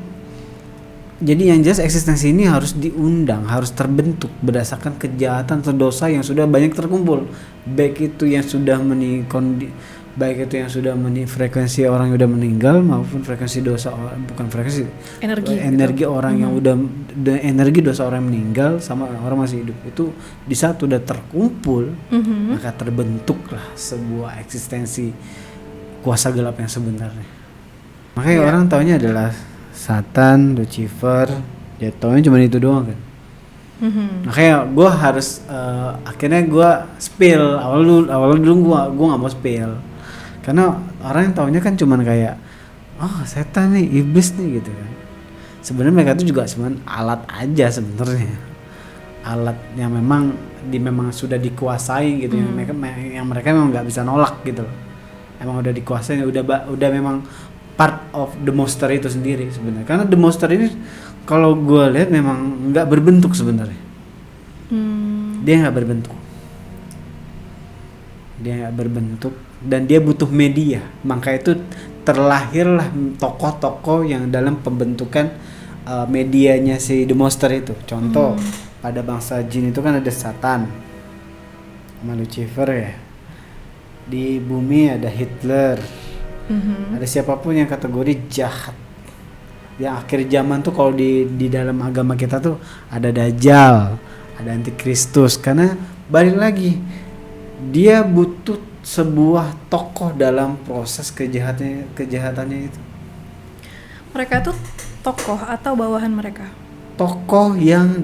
Jadi yang jelas eksistensi ini harus diundang, harus terbentuk berdasarkan kejahatan atau dosa yang sudah banyak terkumpul, baik itu yang sudah baik itu yang sudah frekuensi orang yang udah meninggal maupun frekuensi dosa bukan frekuensi energi orang yang udah energi dosa orang yang meninggal sama orang masih hidup itu di saat udah terkumpul maka terbentuklah sebuah eksistensi kuasa gelap yang sebenarnya. Makanya orang taunya adalah Satan, Lucifer, ya taunya cuma itu doang kan. Makanya gue harus akhirnya gue spill awal dulu gue nggak mau spill karena orang yang taunya kan cuma kayak setan nih, iblis nih gitu kan. Sebenarnya mereka itu juga cuma alat aja sebenarnya, alat yang memang sudah dikuasai gitu yang mereka memang nggak bisa nolak gitu loh. Emang udah dikuasai, udah memang part of the monster itu sendiri sebenarnya. Karena the monster ini kalau gue lihat memang nggak berbentuk sebenarnya. Dia nggak berbentuk dan dia butuh media. Maka itu terlahirlah tokoh-tokoh yang dalam pembentukan medianya si the monster itu. Contoh pada bangsa jin itu kan ada Satan sama Lucifer ya. Di bumi ada Hitler. Ada siapapun yang kategori jahat. Yang akhir zaman tuh kalau di dalam agama kita tuh ada Dajjal, ada Antikristus. Karena balik lagi dia butuh sebuah tokoh dalam proses kejahatannya itu. Mereka tuh tokoh atau bawahan mereka? Tokoh yang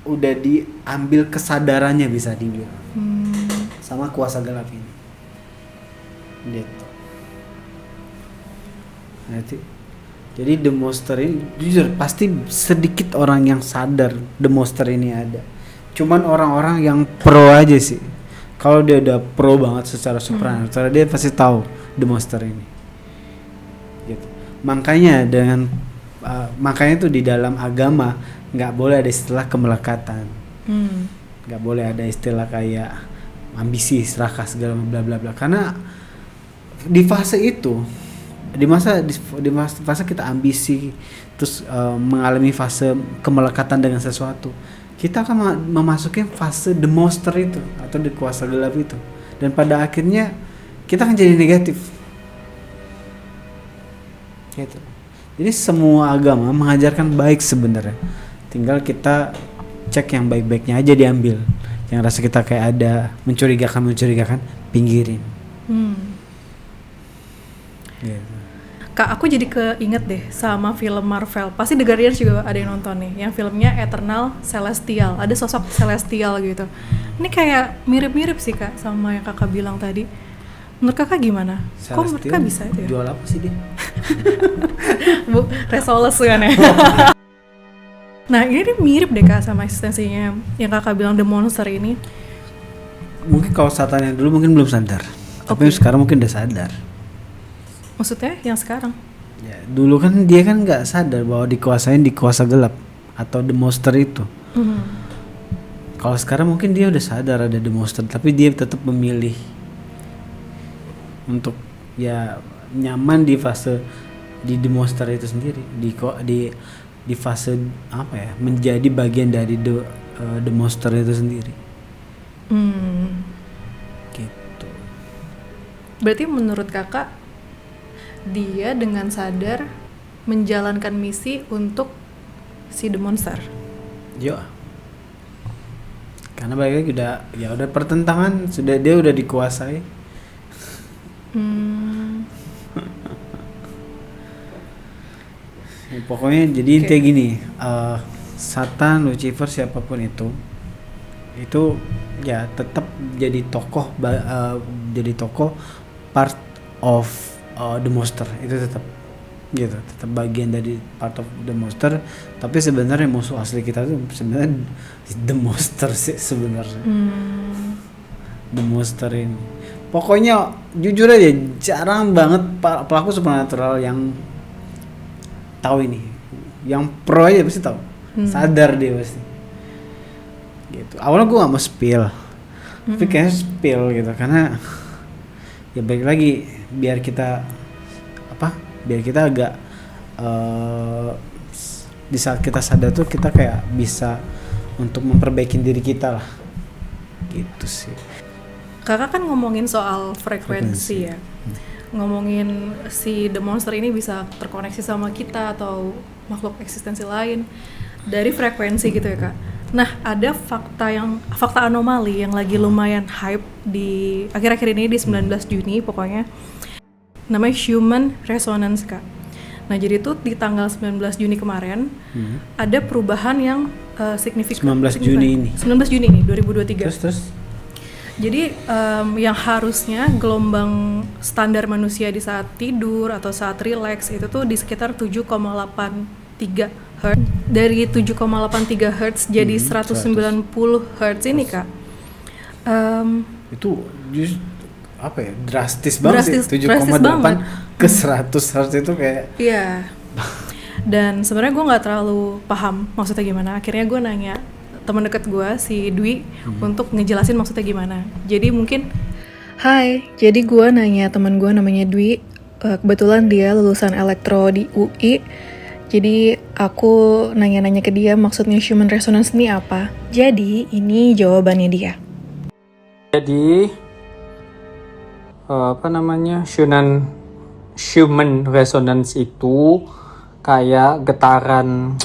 udah diambil kesadarannya bisa dibilang sama kuasa gelap ini. Gitu. Jadi the monster ini jujur pasti sedikit orang yang sadar the monster ini ada. Cuman orang-orang yang pro aja sih. Kalau dia udah pro banget secara supranatural dia pasti tahu the monster ini. Gitu. Makanya tuh di dalam agama nggak boleh ada istilah kemelekatan. Nggak boleh ada istilah kayak ambisi, serakah segala bla bla bla. Karena di fase itu di masa kita ambisi terus mengalami fase kemelekatan dengan sesuatu, kita akan memasuki fase the monster itu atau di kuasa gelap itu, dan pada akhirnya kita akan jadi negatif gitu. Jadi semua agama mengajarkan baik sebenarnya, tinggal kita cek yang baik-baiknya aja diambil, yang rasa kita kayak ada mencurigakan pinggirin. Gitu. Kak, aku jadi keinget deh sama film Marvel. Pasti The Guardians juga ada yang nonton nih. Yang filmnya Eternal Celestial. Ada sosok Celestial gitu. Ini kayak mirip-mirip sih Kak sama yang Kakak bilang tadi. Menurut Kakak gimana? Celestial, kok menurut Kakak bisa itu ya? Jual apa sih dia? Bu, Resolus kan ya? Nah ini mirip deh Kak sama eksistensinya yang Kakak bilang The Monster ini. Mungkin kalau Satan yang dulu mungkin belum sadar. Tapi sekarang mungkin udah sadar. Maksudnya yang sekarang? Ya, dulu kan dia kan nggak sadar bahwa dikuasain di kuasa gelap atau the monster itu. Kalau sekarang mungkin dia udah sadar ada the monster, tapi dia tetap memilih untuk ya nyaman di fase di the monster itu sendiri, di fase apa ya, menjadi bagian dari the monster itu sendiri. Gitu. Berarti menurut Kakak dia dengan sadar menjalankan misi untuk si the monster. Yo. Karena balik lagi udah pertentangan, dia udah dikuasai. Pokoknya jadi intinya gini, Satan, Lucifer, siapapun itu ya tetap jadi tokoh part of the monster, itu tetap gitu, tetap bagian dari part of the monster. Tapi sebenarnya musuh asli kita tuh sebenarnya the monster sih sebenarnya. The monster ini pokoknya jujur aja jarang banget pelaku supernatural yang tahu ini, yang pro aja pasti tahu, sadar dia pasti gitu. Awalnya gue gak mau spill, tapi kayaknya spill gitu karena ya balik lagi biar kita agak di saat kita sadar tuh kita kayak bisa untuk memperbaiki diri kita lah, gitu sih. Kakak kan ngomongin soal frekuensi ya, ngomongin si The Monster ini bisa terkoneksi sama kita atau makhluk eksistensi lain dari frekuensi gitu ya Kak. Nah, ada fakta anomali yang lagi lumayan hype di akhir-akhir ini di 19 Juni pokoknya, namanya Human Resonance Kak. Nah, jadi tuh di tanggal 19 Juni kemarin ada perubahan yang signifikan. 19 Juni 2023. Terus? Jadi yang harusnya gelombang standar manusia di saat tidur atau saat relax itu tuh di sekitar 7,83 Hz. Dari 7,83 Hz jadi 190 Hz ini Kak. Itu apa ya, drastis banget sih, 7,8 ke 100 Hz itu kayak. Iya. Dan sebenarnya gue nggak terlalu paham maksudnya gimana. Akhirnya gue nanya teman dekat gue si Dwi untuk ngejelasin maksudnya gimana. Jadi mungkin jadi gue nanya teman gue namanya Dwi, kebetulan dia lulusan elektro di UI. Jadi aku nanya-nanya ke dia maksudnya human resonance ini apa. Jadi ini jawabannya dia. Jadi human resonance itu kayak getaran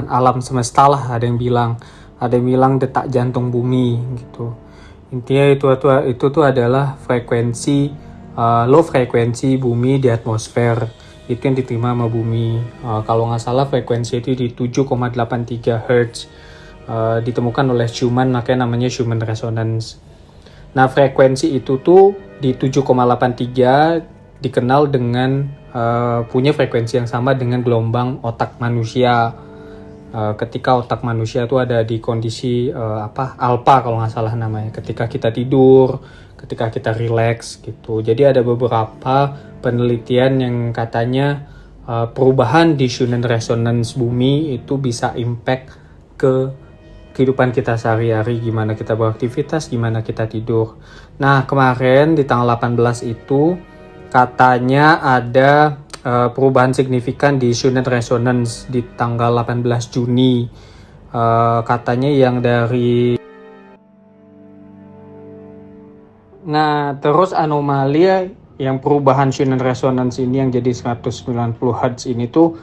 alam semesta lah, ada yang bilang detak jantung bumi gitu. Intinya itu tuh adalah frekuensi low frekuensi bumi di atmosfer, itu yang diterima sama bumi. Kalau nggak salah frekuensi itu di 7,83 Hz, ditemukan oleh Schumann, makanya namanya human resonance. Nah, frekuensi itu tuh di 7,83 dikenal dengan punya frekuensi yang sama dengan gelombang otak manusia. Ketika otak manusia itu ada di kondisi alpha kalau nggak salah namanya, ketika kita tidur, ketika kita relax gitu. Jadi ada beberapa penelitian yang katanya perubahan di human resonance bumi itu bisa impact ke kehidupan kita sehari-hari, gimana kita beraktivitas, gimana kita tidur. Nah, kemarin di tanggal 18 itu katanya ada perubahan signifikan di human resonance di tanggal 18 Juni. Katanya yang dari... Nah, terus anomali yang perubahan human resonance ini yang jadi 190 Hz ini tuh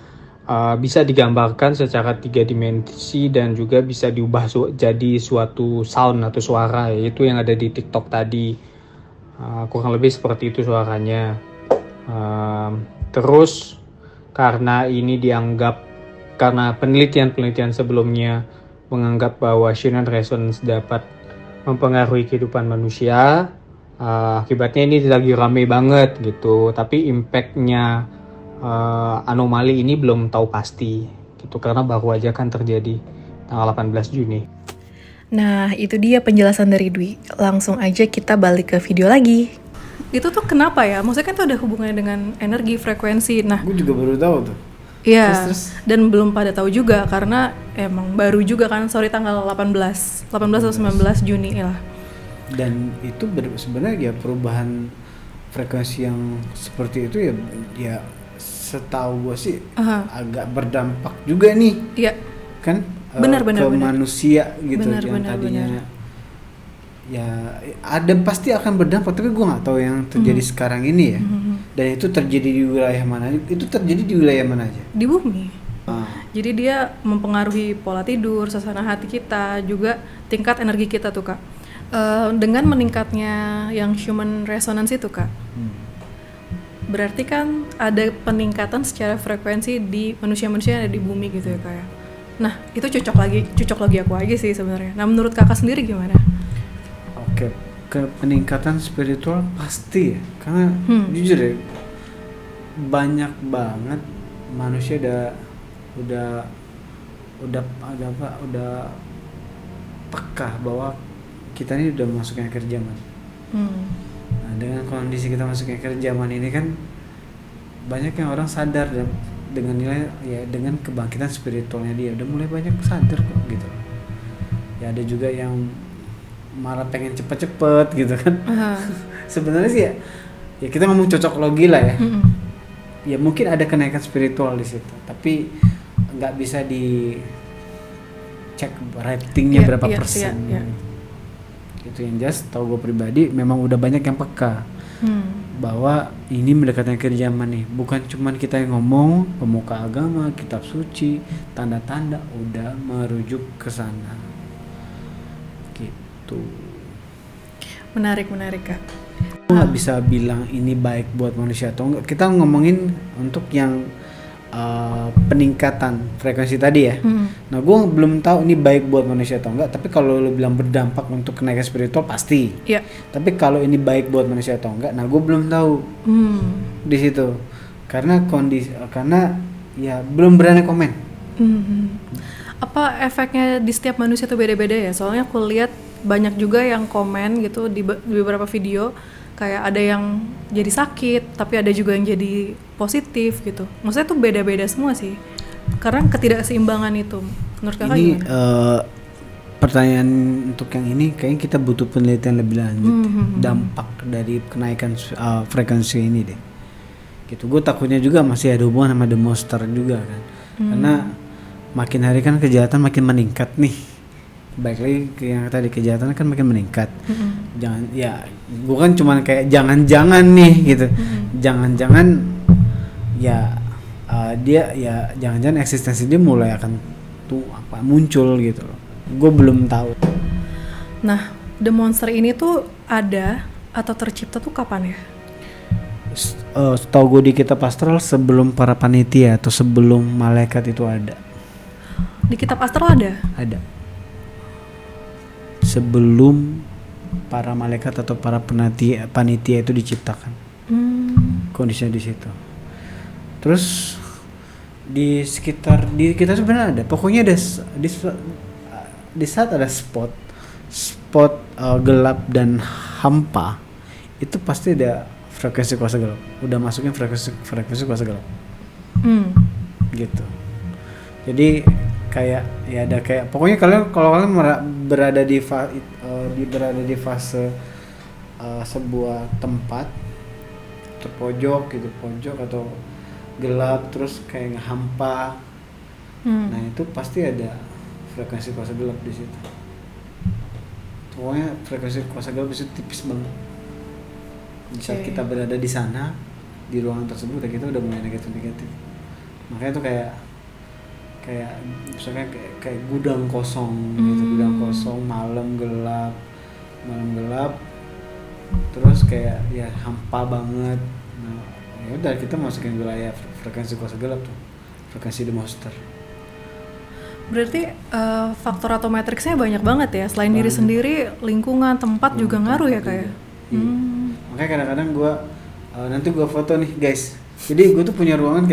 bisa digambarkan secara 3 dimensi dan juga bisa diubah jadi suatu sound atau suara, yaitu yang ada di TikTok tadi. Kurang lebih seperti itu suaranya. Terus karena penelitian sebelumnya menganggap bahwa human resonance dapat mempengaruhi kehidupan manusia, akibatnya ini lagi rame banget gitu. Tapi impactnya anomali ini belum tahu pasti gitu, karena baru aja kan terjadi tanggal 18 Juni. Nah, itu dia penjelasan dari Dwi. Langsung aja kita balik ke video lagi. Itu tuh kenapa ya? Maksudnya kan itu ada hubungannya dengan energi, frekuensi. Nah, gue juga baru tahu tuh. Iya, dan belum pada tahu juga karena emang baru juga kan, tanggal 18 atau 19 Juni lah. Dan itu sebenarnya ya perubahan frekuensi yang seperti itu ya setahu gue sih agak berdampak juga nih. Iya. Kan? Benar, manusia gitu, yang tadinya ya ada pasti akan berdampak, tapi gue nggak tahu yang terjadi sekarang ini ya. Dan itu terjadi di wilayah mana? Itu terjadi di wilayah mana aja? Di bumi. Jadi dia mempengaruhi pola tidur, suasana hati kita, juga tingkat energi kita tuh Kak. Dengan meningkatnya yang human resonance itu Kak, berarti kan ada peningkatan secara frekuensi di manusia-manusia yang ada di bumi gitu ya Kak ya. Nah, itu cocok lagi aku aja sih sebenarnya. Nah, menurut kakak sendiri gimana? Oke, ke peningkatan spiritual pasti ya. Karena jujur ya, banyak banget manusia udah peka bahwa kita ini udah masuk akhir zaman. Nah, dengan kondisi kita masuk akhir zaman ini kan banyak yang orang sadar dengan nilai ya, dengan kebangkitan spiritualnya dia udah mulai banyak sadar kok gitu. Ya ada juga yang malah pengen cepet-cepet gitu kan. Sebenarnya sih ya kita ngomong cocok logi lah ya. Ya mungkin ada kenaikan spiritual di situ, tapi nggak bisa di cek ratingnya berapa persen. Itu yang jelas tahu gue pribadi memang udah banyak yang peka bahwa ini mendekatkan ke zaman nih, bukan cuman kita yang ngomong, pemuka agama, kitab suci, tanda-tanda udah merujuk ke sana gitu. Menarik Kak. Gue nggak bisa bilang ini baik buat manusia atau enggak, kita ngomongin untuk yang peningkatan frekuensi tadi ya. Nah gue belum tahu ini baik buat manusia atau enggak, tapi kalau lo bilang berdampak untuk kenaikan spiritual pasti. Tapi kalau ini baik buat manusia atau enggak, nah gue belum tahu di situ karena karena ya belum berani komen. Apa efeknya di setiap manusia itu beda-beda ya? Soalnya aku lihat banyak juga yang komen gitu di beberapa video, kayak ada yang jadi sakit, tapi ada juga yang jadi positif gitu. Maksudnya tuh beda-beda semua sih. Karena ketidakseimbangan itu. Menurut Kakak ini gimana? Pertanyaan untuk yang ini kayaknya kita butuh penelitian lebih lanjut. Dampak dari kenaikan frekuensi ini deh. Gitu. Gue takutnya juga masih ada hubungan sama the monster juga kan. Karena makin hari kan kejahatan makin meningkat nih. Baik lagi yang tadi, kejahatan kan makin meningkat. Jangan ya, gue kan cuman kayak jangan-jangan nih gitu. Jangan-jangan ya dia ya jangan-jangan eksistensi dia mulai akan tuh muncul gitu loh. Gue belum tahu. Nah, the monster ini tuh ada atau tercipta tuh kapan ya? Setahu gue di kitab astral sebelum para panitia atau sebelum malaikat itu ada. Di kitab astral ada? Ada. Sebelum para malaikat atau para panitia itu diciptakan. Kondisinya di situ. Terus di sekitar di kita sebenarnya ada. Pokoknya ada di saat ada spot gelap dan hampa, itu pasti ada frekuensi kuasa gelap. Udah masukin frekuensi kuasa gelap. Gitu. Jadi kayak ya ada kayak pokoknya kalau kalian berada di fase sebuah tempat terpojok gitu, pojok atau gelap terus kayak hampa. Nah itu pasti ada frekuensi kuasa gelap di situ. Pokoknya frekuensi kuasa gelap itu tipis banget. Di saat kita berada di sana, di ruangan tersebut, kita udah mulai negatif. Makanya tuh kayak misalnya kayak gudang kosong gitu, gudang kosong, malam gelap, terus kayak ya hampa banget. Nah ya udah kita masukin wilayah frekuensi kuasa gelap tuh, frekuensi the monster. Berarti faktor atau matriksnya banyak banget ya, selain diri sendiri, lingkungan, tempat juga ngaruh ya kayak. Makanya kadang-kadang gue nanti gue foto nih guys, jadi gue tuh punya ruangan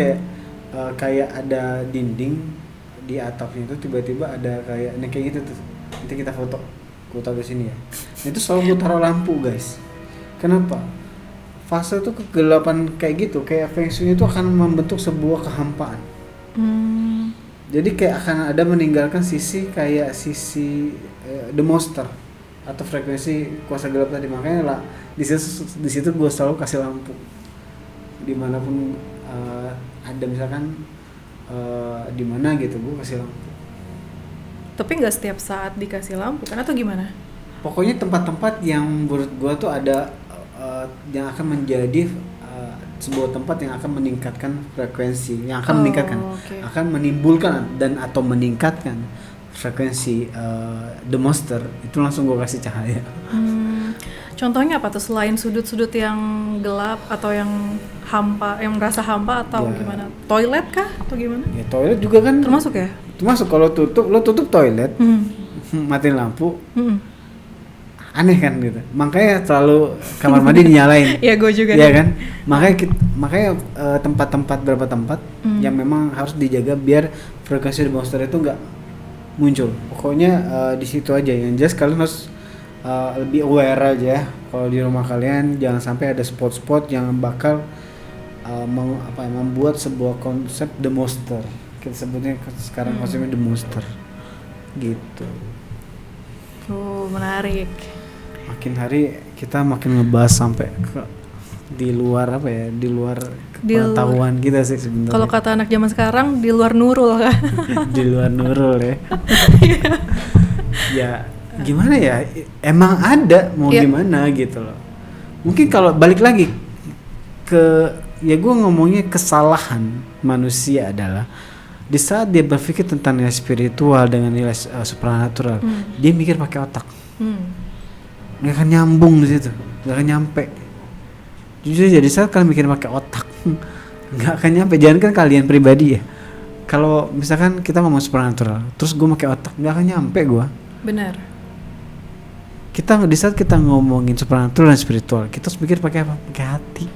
kayak ada dinding di atapnya itu tiba-tiba ada kayak gitu tuh, nanti kita foto, gue taruh di sini ya. Itu selalu gue taruh lampu guys. Kenapa? Fase tuh kegelapan kayak gitu, kayak feng shui itu akan membentuk sebuah kehampaan. Jadi kayak akan ada meninggalkan sisi the monster atau frekuensi kuasa gelap tadi. Makanya lah di situ gue selalu kasih lampu dimanapun ada misalkan di mana gitu, gue kasih lampu. Tapi nggak setiap saat dikasih lampu kan, atau gimana? Pokoknya tempat-tempat yang menurut gue tuh ada yang akan menjadi sebuah tempat yang akan meningkatkan frekuensi, yang akan akan menimbulkan dan atau meningkatkan frekuensi the monster, itu langsung gue kasih cahaya. Contohnya apa tuh, selain sudut-sudut yang gelap atau yang hampa, yang merasa hampa atau gimana? Toilet kah atau gimana? Ya toilet juga kan termasuk ya? Termasuk. Kalau lo tutup toilet, matiin lampu, aneh kan gitu. Makanya selalu kamar mandi dinyalain. Iya, gue juga. Iya kan? Makanya tempat-tempat berapa tempat yang memang harus dijaga biar frekuensi the monster itu nggak muncul. Pokoknya di situ aja. Yang jelas kalian harus lebih aware aja kalau di rumah kalian, jangan sampai ada spot-spot yang bakal membuat sebuah konsep the monster. Kita sebutnya sekarang konsepnya the monster gitu. Menarik. Makin hari kita makin ngebahas sampai ke di luar apa ya, di luar pengetahuan kita sih sebenarnya. Kalau kata anak zaman sekarang di luar nurul kan. Di luar nurul ya. Ya gimana ya, emang ada mau gimana gitu loh. Mungkin kalau balik lagi ke, ya gue ngomongnya kesalahan manusia adalah di saat dia berpikir tentang nilai spiritual dengan nilai supranatural, dia mikir pakai otak. Nggak akan nyambung di situ, nggak akan nyampe. Jujur jadi saat kalian mikir pakai otak, nggak akan nyampe. Jangan kan kalian pribadi ya. Kalau misalkan kita ngomong supranatural, terus gue pakai otak, nggak akan nyampe gue. Benar. Kita di saat kita ngomongin supranatural dan spiritual, kita harus mikir pakai apa? Pakai hati.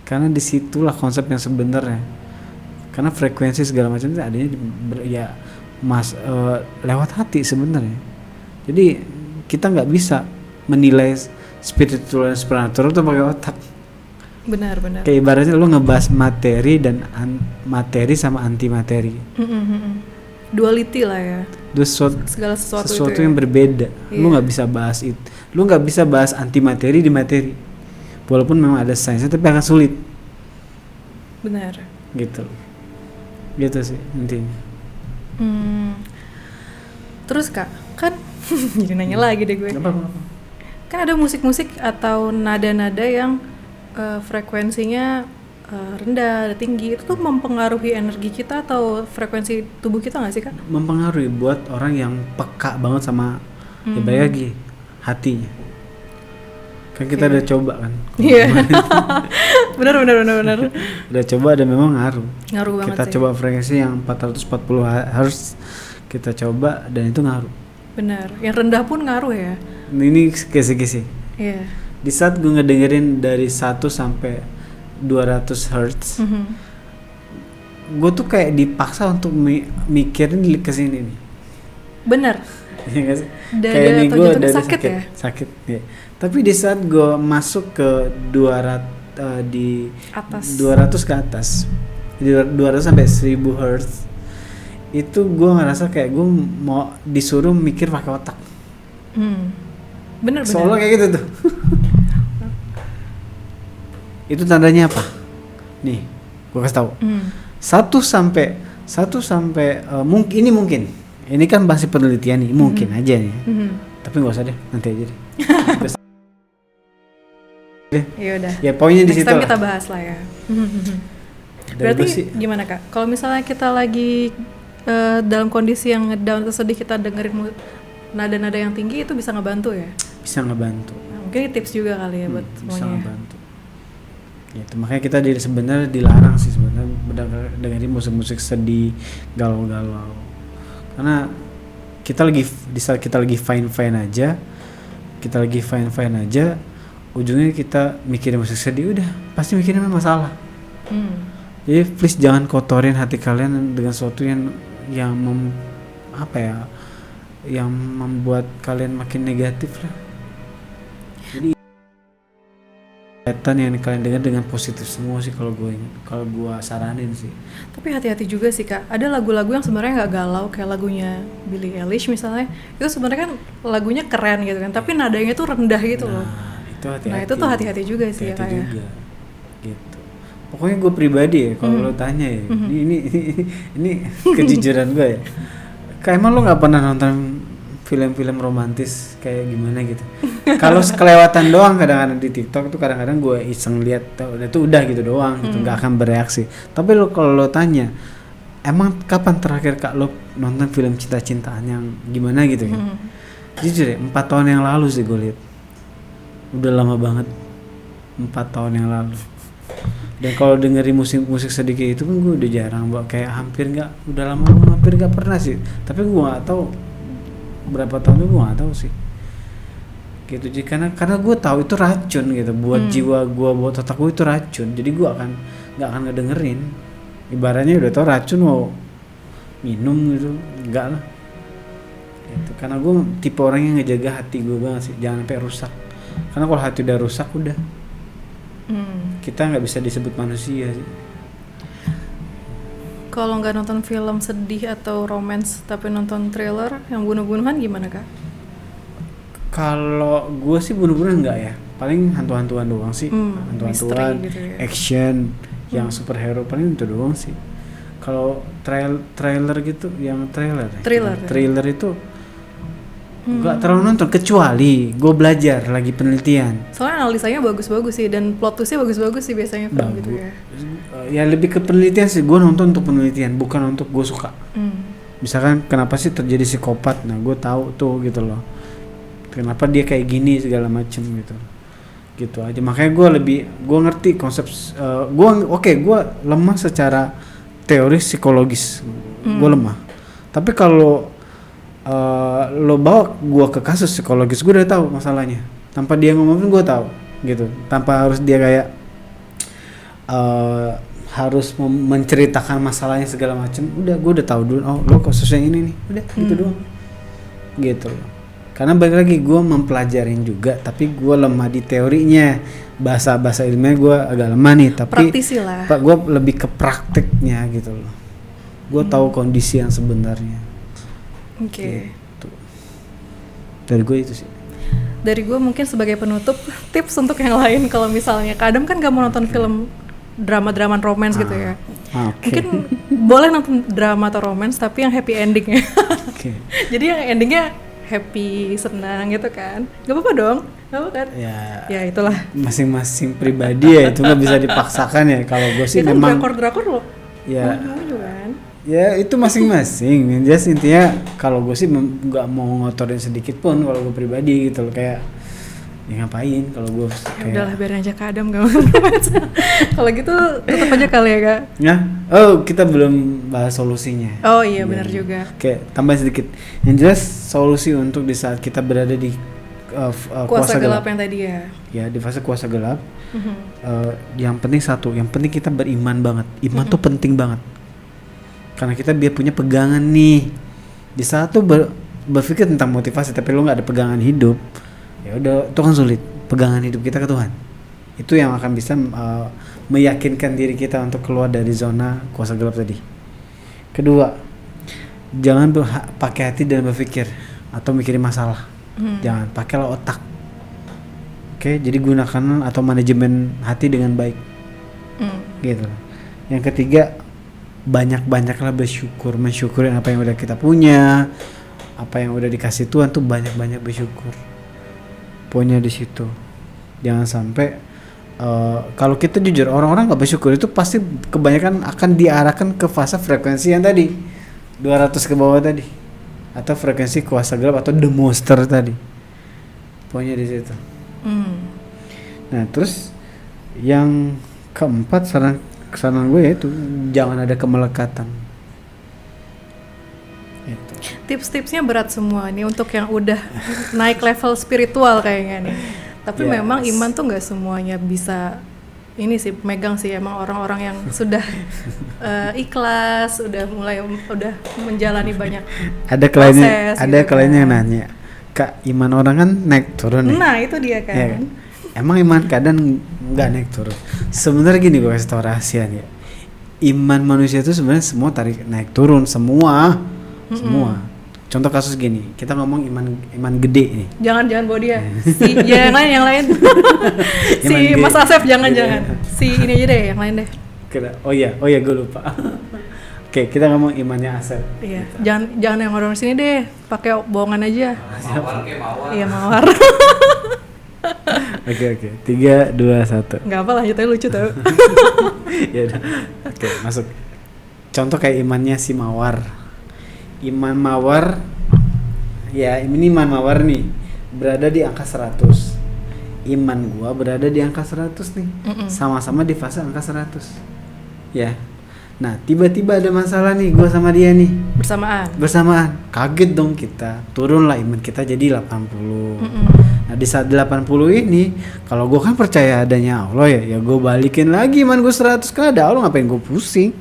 Karena disitulah konsep yang sebenarnya. Karena frekuensi segala macam itu adanya lewat hati sebenarnya. Jadi kita nggak bisa menilai spiritual dan supernatural itu pakai otak. Benar. Kayak ibaratnya lu ngebahas materi dan materi sama anti materi. Duality lah ya. Segala sesuatu itu yang ya? berbeda. Lu nggak bisa bahas itu. Lu nggak bisa bahas anti materi di materi. Walaupun memang ada sainsnya, tapi akan sulit. Benar. Gitu sih intinya. Terus Kak, kan jadi nanya lagi deh gue. Apa? Kan ada musik-musik atau nada-nada yang frekuensinya rendah, ada tinggi, itu tuh mempengaruhi energi kita atau frekuensi tubuh kita nggak sih Kak? Mempengaruhi buat orang yang peka banget sama ya balik lagi hatinya. Kan kita udah coba kan. Iya. benar. Udah coba dan memang ngaruh Banget kita sih. Coba frekuensi yang 440 Hz kita coba dan itu ngaruh. Benar. Yang rendah pun ngaruh ya. Ini kisi-kisi. Iya. Di saat gue ngedengerin dari 1 sampai 200 Hz, gue tuh kayak dipaksa untuk mikirin ke sini nih. Benar. Iya gak sih? Dada Kayak nih atau gue jantung dari sakit ya? Sakit ya. Tapi di saat gue masuk ke 200 di Atas. 200 ke atas, di 200 sampai 1000 Hz, itu gue ngerasa kayak gue mau disuruh mikir pakai otak. Bener. Soalnya kayak gitu tuh. Itu tandanya apa? Nih, gue kasih tahu. 1 sampai mungkin. Ini kan masih penelitian nih, mungkin aja nih. Tapi nggak usah deh, nanti aja deh. Ya udah. Ya poinnya di situ. Next time kita bahas lah ya. Berarti sih, gimana Kak? Kalau misalnya kita lagi dalam kondisi yang ngedown atau sedih, kita dengerin nada-nada yang tinggi, itu bisa ngebantu ya? bisa ngebantu. Nah, mungkin tips juga kali ya buat bisa semuanya. ngebantu. Gitu. Makanya kita sebenarnya dilarang sih sebenarnya dengerin musik-musik sedih, galau-galau. Karena kita lagi di saat kita lagi fine aja, ujungnya kita mikirin musik sedih, udah pasti mikirin masalah. Jadi please jangan kotorin hati kalian dengan sesuatu yang yang membuat kalian makin negatif lah. Jadi yang kalian dengar dengan positif semua sih kalau gue saranin sih. Tapi hati-hati juga sih Kak, ada lagu-lagu yang sebenarnya nggak galau kayak lagunya Billie Eilish misalnya, itu sebenarnya kan lagunya keren gitu kan, tapi nadanya tuh rendah gitu loh. Itu hati-hati. Nah itu tuh hati-hati juga sih hati-hati ya Kak juga. Gitu. Pokoknya gue pribadi ya kalau lo tanya ya, ini kejujuran gue ya. Kayak emang lo nggak pernah nonton film-film romantis kayak gimana gitu. Kalau kelewatan doang kadang-kadang di TikTok itu kadang-kadang gue iseng lihat itu udah gitu doang gitu, nggak akan bereaksi. Tapi lo kalau lo tanya, emang kapan terakhir Kak lo nonton film cinta-cintaan yang gimana gitu kan? Jujur ya, 4 tahun yang lalu sih gue lihat. Udah lama banget, 4 tahun yang lalu. Dan kalau dengerin musik sedikit itu kan gue udah jarang, kayak hampir nggak pernah sih. Tapi gue nggak tahu berapa tahun itu, gue nggak tahu sih. Gitu sih, karena gue tahu itu racun gitu buat jiwa gue, buat otak gue itu racun. Jadi gue nggak akan ngedengerin. Ibaratnya udah tahu racun mau minum gitu, enggak lah. Gitu. Karena gue tipe orang yang ngejaga hati gue banget sih, jangan sampai rusak. Karena kalau hati udah rusak udah. Kita nggak bisa disebut manusia sih. Kalau nggak nonton film sedih atau romance tapi nonton thriller yang bunuh-bunuhan gimana Kak? Kalau gue sih bunuh-bunuhan nggak ya. paling hantu-hantuan doang sih, hantu-hantuan, gitu ya. action, yang superhero paling itu doang sih. Kalau trailer gitu, yang trailer itu nggak terlalu nonton, kecuali gue belajar lagi penelitian. Soalnya analisanya bagus-bagus sih dan plot twistnya bagus-bagus sih biasanya film gitu ya. Ya lebih ke penelitian sih, gue nonton untuk penelitian, bukan untuk gue suka. Misalkan kenapa sih terjadi psikopat, nah gue tahu tuh gitu loh. Kenapa dia kayak gini segala macem gitu aja. Makanya gue ngerti konsep, gue lemah secara teori psikologis, gue lemah. Tapi kalau lo bawa gue ke kasus psikologis, gue udah tahu masalahnya. Tanpa dia ngomongin gue tahu gitu. Tanpa harus dia kayak harus menceritakan masalahnya segala macam. Udah, gue udah tahu dulu. Oh, lo kasusnya ini nih. Udah gitu doang. Gitu loh. Karena balik lagi gue mempelajarin juga, tapi gue lemah di teorinya. Bahasa ilmiah gue agak lemah nih, tapi praktisi lah. Gue lebih ke praktiknya gitu loh. Gue tahu kondisi yang sebenarnya. Oke. Gitu. Dari gue itu sih. Dari gue mungkin sebagai penutup, tips untuk yang lain kalau misalnya Adam kan gak mau nonton film drama romance gitu ya. Mungkin boleh nonton drama atau romance tapi yang happy endingnya. Jadi yang endingnya happy, senang gitu kan. Gak apa-apa dong, gak apa kan? Ya itulah. Masing-masing pribadi ya, itu gak bisa dipaksakan ya. Kalau gue sih kan memang drakor loh. Ya. Ya itu masing-masing. Just intinya kalau gue sih nggak mau ngotorin sedikit pun kalau gue pribadi gitu loh, kayak ya ngapain kalau gue kayak udahlah biarin aja Kak Adam gak mau. Kalau gitu tutup aja kali ya Kak. Ya, oh kita belum bahas solusinya. Oh iya benar juga. Oke, tambah sedikit. Yang jelas solusi untuk di saat kita berada di kuasa gelap yang tadi ya. Ya di fase kuasa gelap. Yang penting kita beriman banget. Iman tuh penting banget. Karena kita biar punya pegangan nih. Di saat tuh berpikir tentang motivasi tapi lu nggak ada pegangan hidup, ya udah itu kan sulit. Pegangan hidup kita ke Tuhan. Itu yang akan bisa meyakinkan diri kita untuk keluar dari zona kuasa gelap tadi. Kedua, jangan pakai hati dan berpikir atau mikirin masalah. Jangan, pakailah otak. Oke, jadi gunakan atau manajemen hati dengan baik. Gitu. Yang ketiga, banyak-banyaklah mensyukurin apa yang udah kita punya, apa yang udah dikasih Tuhan tuh banyak-banyak bersyukur. Poinnya di situ. Jangan sampai kalau kita jujur, orang-orang nggak bersyukur itu pasti kebanyakan akan diarahkan ke fase frekuensi yang tadi 200 ke bawah tadi, atau frekuensi kuasa gelap atau the monster tadi. Poinnya di situ. Nah terus yang keempat, saran gue yaitu jangan ada kemelekatan. Itu. Tips-tipsnya berat semua nih untuk yang udah naik level spiritual kayaknya nih. Tapi memang iman tuh nggak semuanya bisa ini sih megang sih, emang orang-orang yang sudah ikhlas, udah menjalani banyak proses. Ada kliennya yang nanya, Kak, iman orang kan naik turun nih. Nah itu dia kan. Ya, emang iman kadang nggak naik turun. Sebenarnya gini, gue kasih tau rahasia nih. Iman manusia itu sebenarnya semua naik turun semua. Contoh kasus gini, kita ngomong iman gede nih. Jangan bawa dia. Si yang lain. Si Mas Asep jangan. Si ini aja deh, yang lain deh. Oh iya gue lupa. Oke, kita ngomong imannya Asep. Iya. Gitu. Jangan yang orang sini deh, pakai bohongan aja. Mawar kayak mawar. Iya, mawar. Oke. 3, 2, 1. Enggak apa, lanjut aja, lucu tau. Ya udah. Oke, masuk. Contoh kayak imannya si Mawar. Iman Mawar nih berada di angka 100. Iman gua berada di angka 100 nih. Sama-sama di fase angka 100. Ya. Nah, tiba-tiba ada masalah nih gua sama dia nih. Bersamaan. Kaget dong kita. Turunlah iman kita jadi 80. Nah, di saat 80 ini, kalau gue kan percaya adanya Allah ya gue balikin lagi iman gue 100, kan ada Allah, ngapain gue pusing?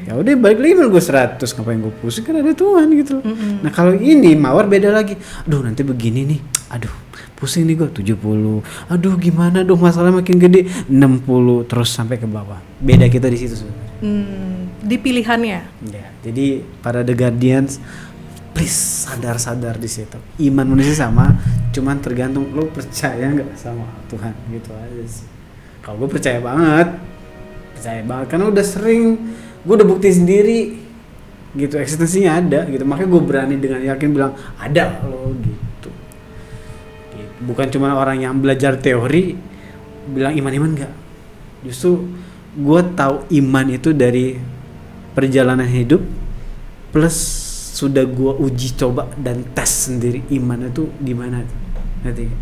Ya udah balik lagi iman gue 100, ngapain gue pusing, kan ada Tuhan gitu. Nah kalau ini Mawar beda lagi, aduh nanti begini nih, aduh pusing nih gue 70, aduh gimana dong masalah makin gede 60 terus sampai ke bawah. Beda kita di situ sebenarnya. Di pilihannya. Ya, jadi para The Guardians, please sadar di situ. Iman manusia sama, cuman tergantung lo percaya nggak sama Tuhan gitu aja sih. Kalau gue percaya banget karena udah sering, gue udah bukti sendiri gitu, eksistensinya ada gitu, makanya gue berani dengan yakin bilang ada lo gitu. Bukan cuma orang yang belajar teori bilang iman enggak, justru gue tahu iman itu dari perjalanan hidup plus sudah gue uji coba dan tes sendiri iman itu gimana, ngerti?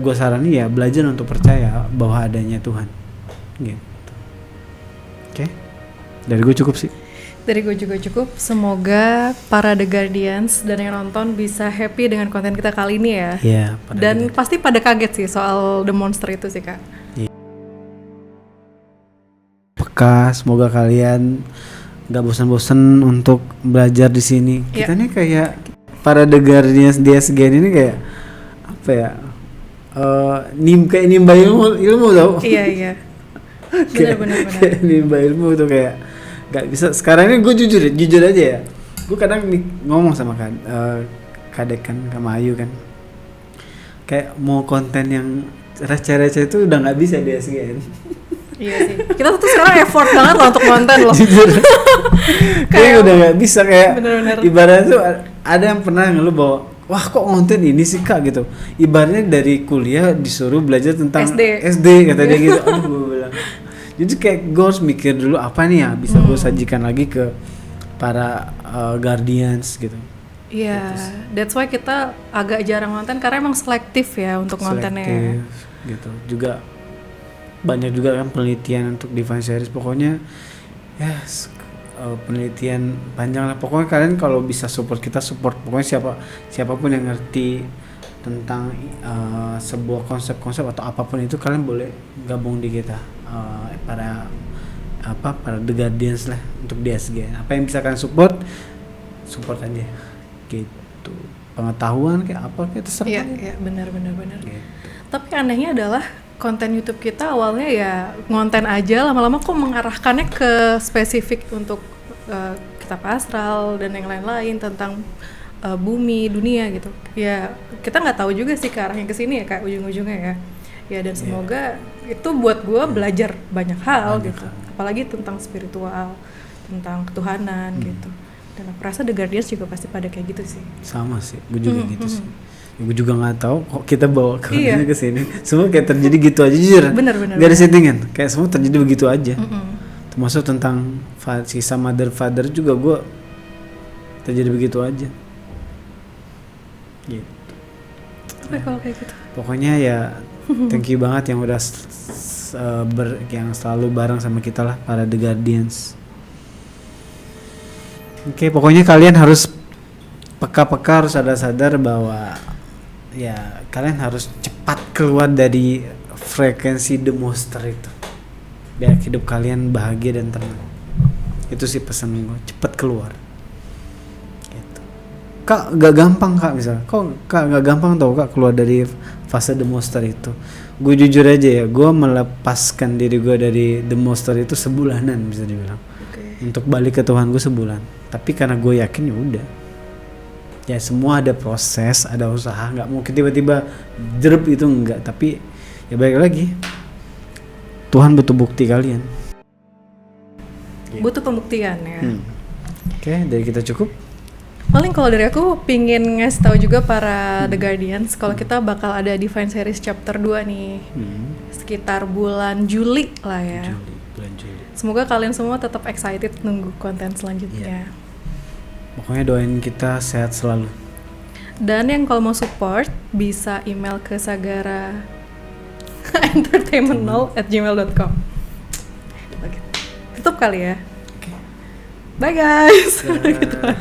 Gue saranin ya belajar untuk percaya bahwa adanya Tuhan gitu. Oke. Dari gue cukup sih. Dari gue juga cukup. Semoga para The Guardians dan yang nonton bisa happy dengan konten kita kali ini ya. Iya. Dan pasti pada kaget sih soal The Monster itu sih Kak. Peka, semoga kalian nggak bosan-bosan untuk belajar di sini. Kita nih kayak para The Guardians DSGN ini kayak apa ya? Kayak nimba ilmu tau? Iya. Benar. Kayak nimba ilmu tuh kayak nggak bisa. Sekarang ini gue jujur aja ya. Gue kadang ngomong sama Kadek kan, sama Ayu kan. Kayak mau konten yang receh-receh itu udah nggak bisa di SGN. Iya sih. Kita tuh sekarang effort banget loh untuk konten loh. Jujur. Kayak udah nggak bisa kayak. Bener-bener. Ibaratnya tuh ada yang pernah ngeluh bahwa wah kok konten ini sih Kak gitu. Ibaratnya dari kuliah disuruh belajar tentang SD kata dia gitu. Aduh gue bilang. Jadi kayak gue harus mikir dulu apa nih ya bisa gue sajikan lagi ke para Guardians gitu. Iya, that's why kita agak jarang nonton karena emang selektif ya untuk kontennya. Gitu. Juga banyak juga kan penelitian untuk Divine Series, pokoknya ya penelitian panjang lah. Pokoknya kalian kalau bisa support kita, support. Pokoknya siapapun yang ngerti tentang sebuah konsep-konsep atau apapun itu, kalian boleh gabung di kita, para The Guardians lah untuk DSG. Apa yang bisa kalian support aja gitu. Pengetahuan kayak apa kayak terserah. Iya, benar. Gitu. Tapi anehnya adalah konten YouTube kita awalnya ya ngonten aja, lama-lama kok mengarahkannya ke spesifik untuk kitab astral dan yang lain-lain tentang bumi, dunia gitu. Ya kita nggak tahu juga sih ke arahnya ke sini ya Kak ujung-ujungnya ya. Ya dan semoga itu buat gue belajar banyak hal gitu. Apalagi tentang spiritual, tentang ketuhanan gitu. Dan aku rasa The Guardians juga pasti pada kayak gitu sih. Sama sih, gue juga gitu sih. Gue juga nggak tahu kok kita bawa kontennya ke sini. Semua kayak terjadi gitu aja, jujur. Bener. Gak ada settingan, kayak semua terjadi begitu aja. Termasuk tentang kisah mother father juga gue terjadi begitu aja. Gitu. Oke, kalau kayak gitu. Pokoknya ya thank you banget yang udah yang selalu bareng sama kita lah para The Guardians. Oke, pokoknya kalian harus peka-peka, harus sadar bahwa ya kalian harus cepat keluar dari frekuensi The Monster itu biar hidup kalian bahagia dan tenang. Itu sih pesan gue, cepat keluar gitu. Kak gak gampang Kak, misalnya Kak gak gampang tau Kak keluar dari fase The Monster itu. Gue jujur aja ya, gue melepaskan diri gue dari The Monster itu sebulanan bisa dibilang. Untuk balik ke Tuhan gue sebulan. Tapi karena gue yakin ya udah, ya semua ada proses, ada usaha, nggak mungkin tiba-tiba drop itu enggak. Tapi ya balik lagi, Tuhan butuh bukti kalian, butuh pembuktian ya. Oke, dari kita cukup. Paling kalau dari aku pingin ngasih tahu juga para The Guardians kalau kita bakal ada Divine Series chapter 2 nih, sekitar bulan Juli lah ya. Bulan Juli. Semoga kalian semua tetap excited nunggu konten selanjutnya. Pokoknya doain kita sehat selalu. Dan yang kalau mau support bisa email ke sagara entertainment0@gmail.com. Tutup kali ya. Bye guys. Gitu aja.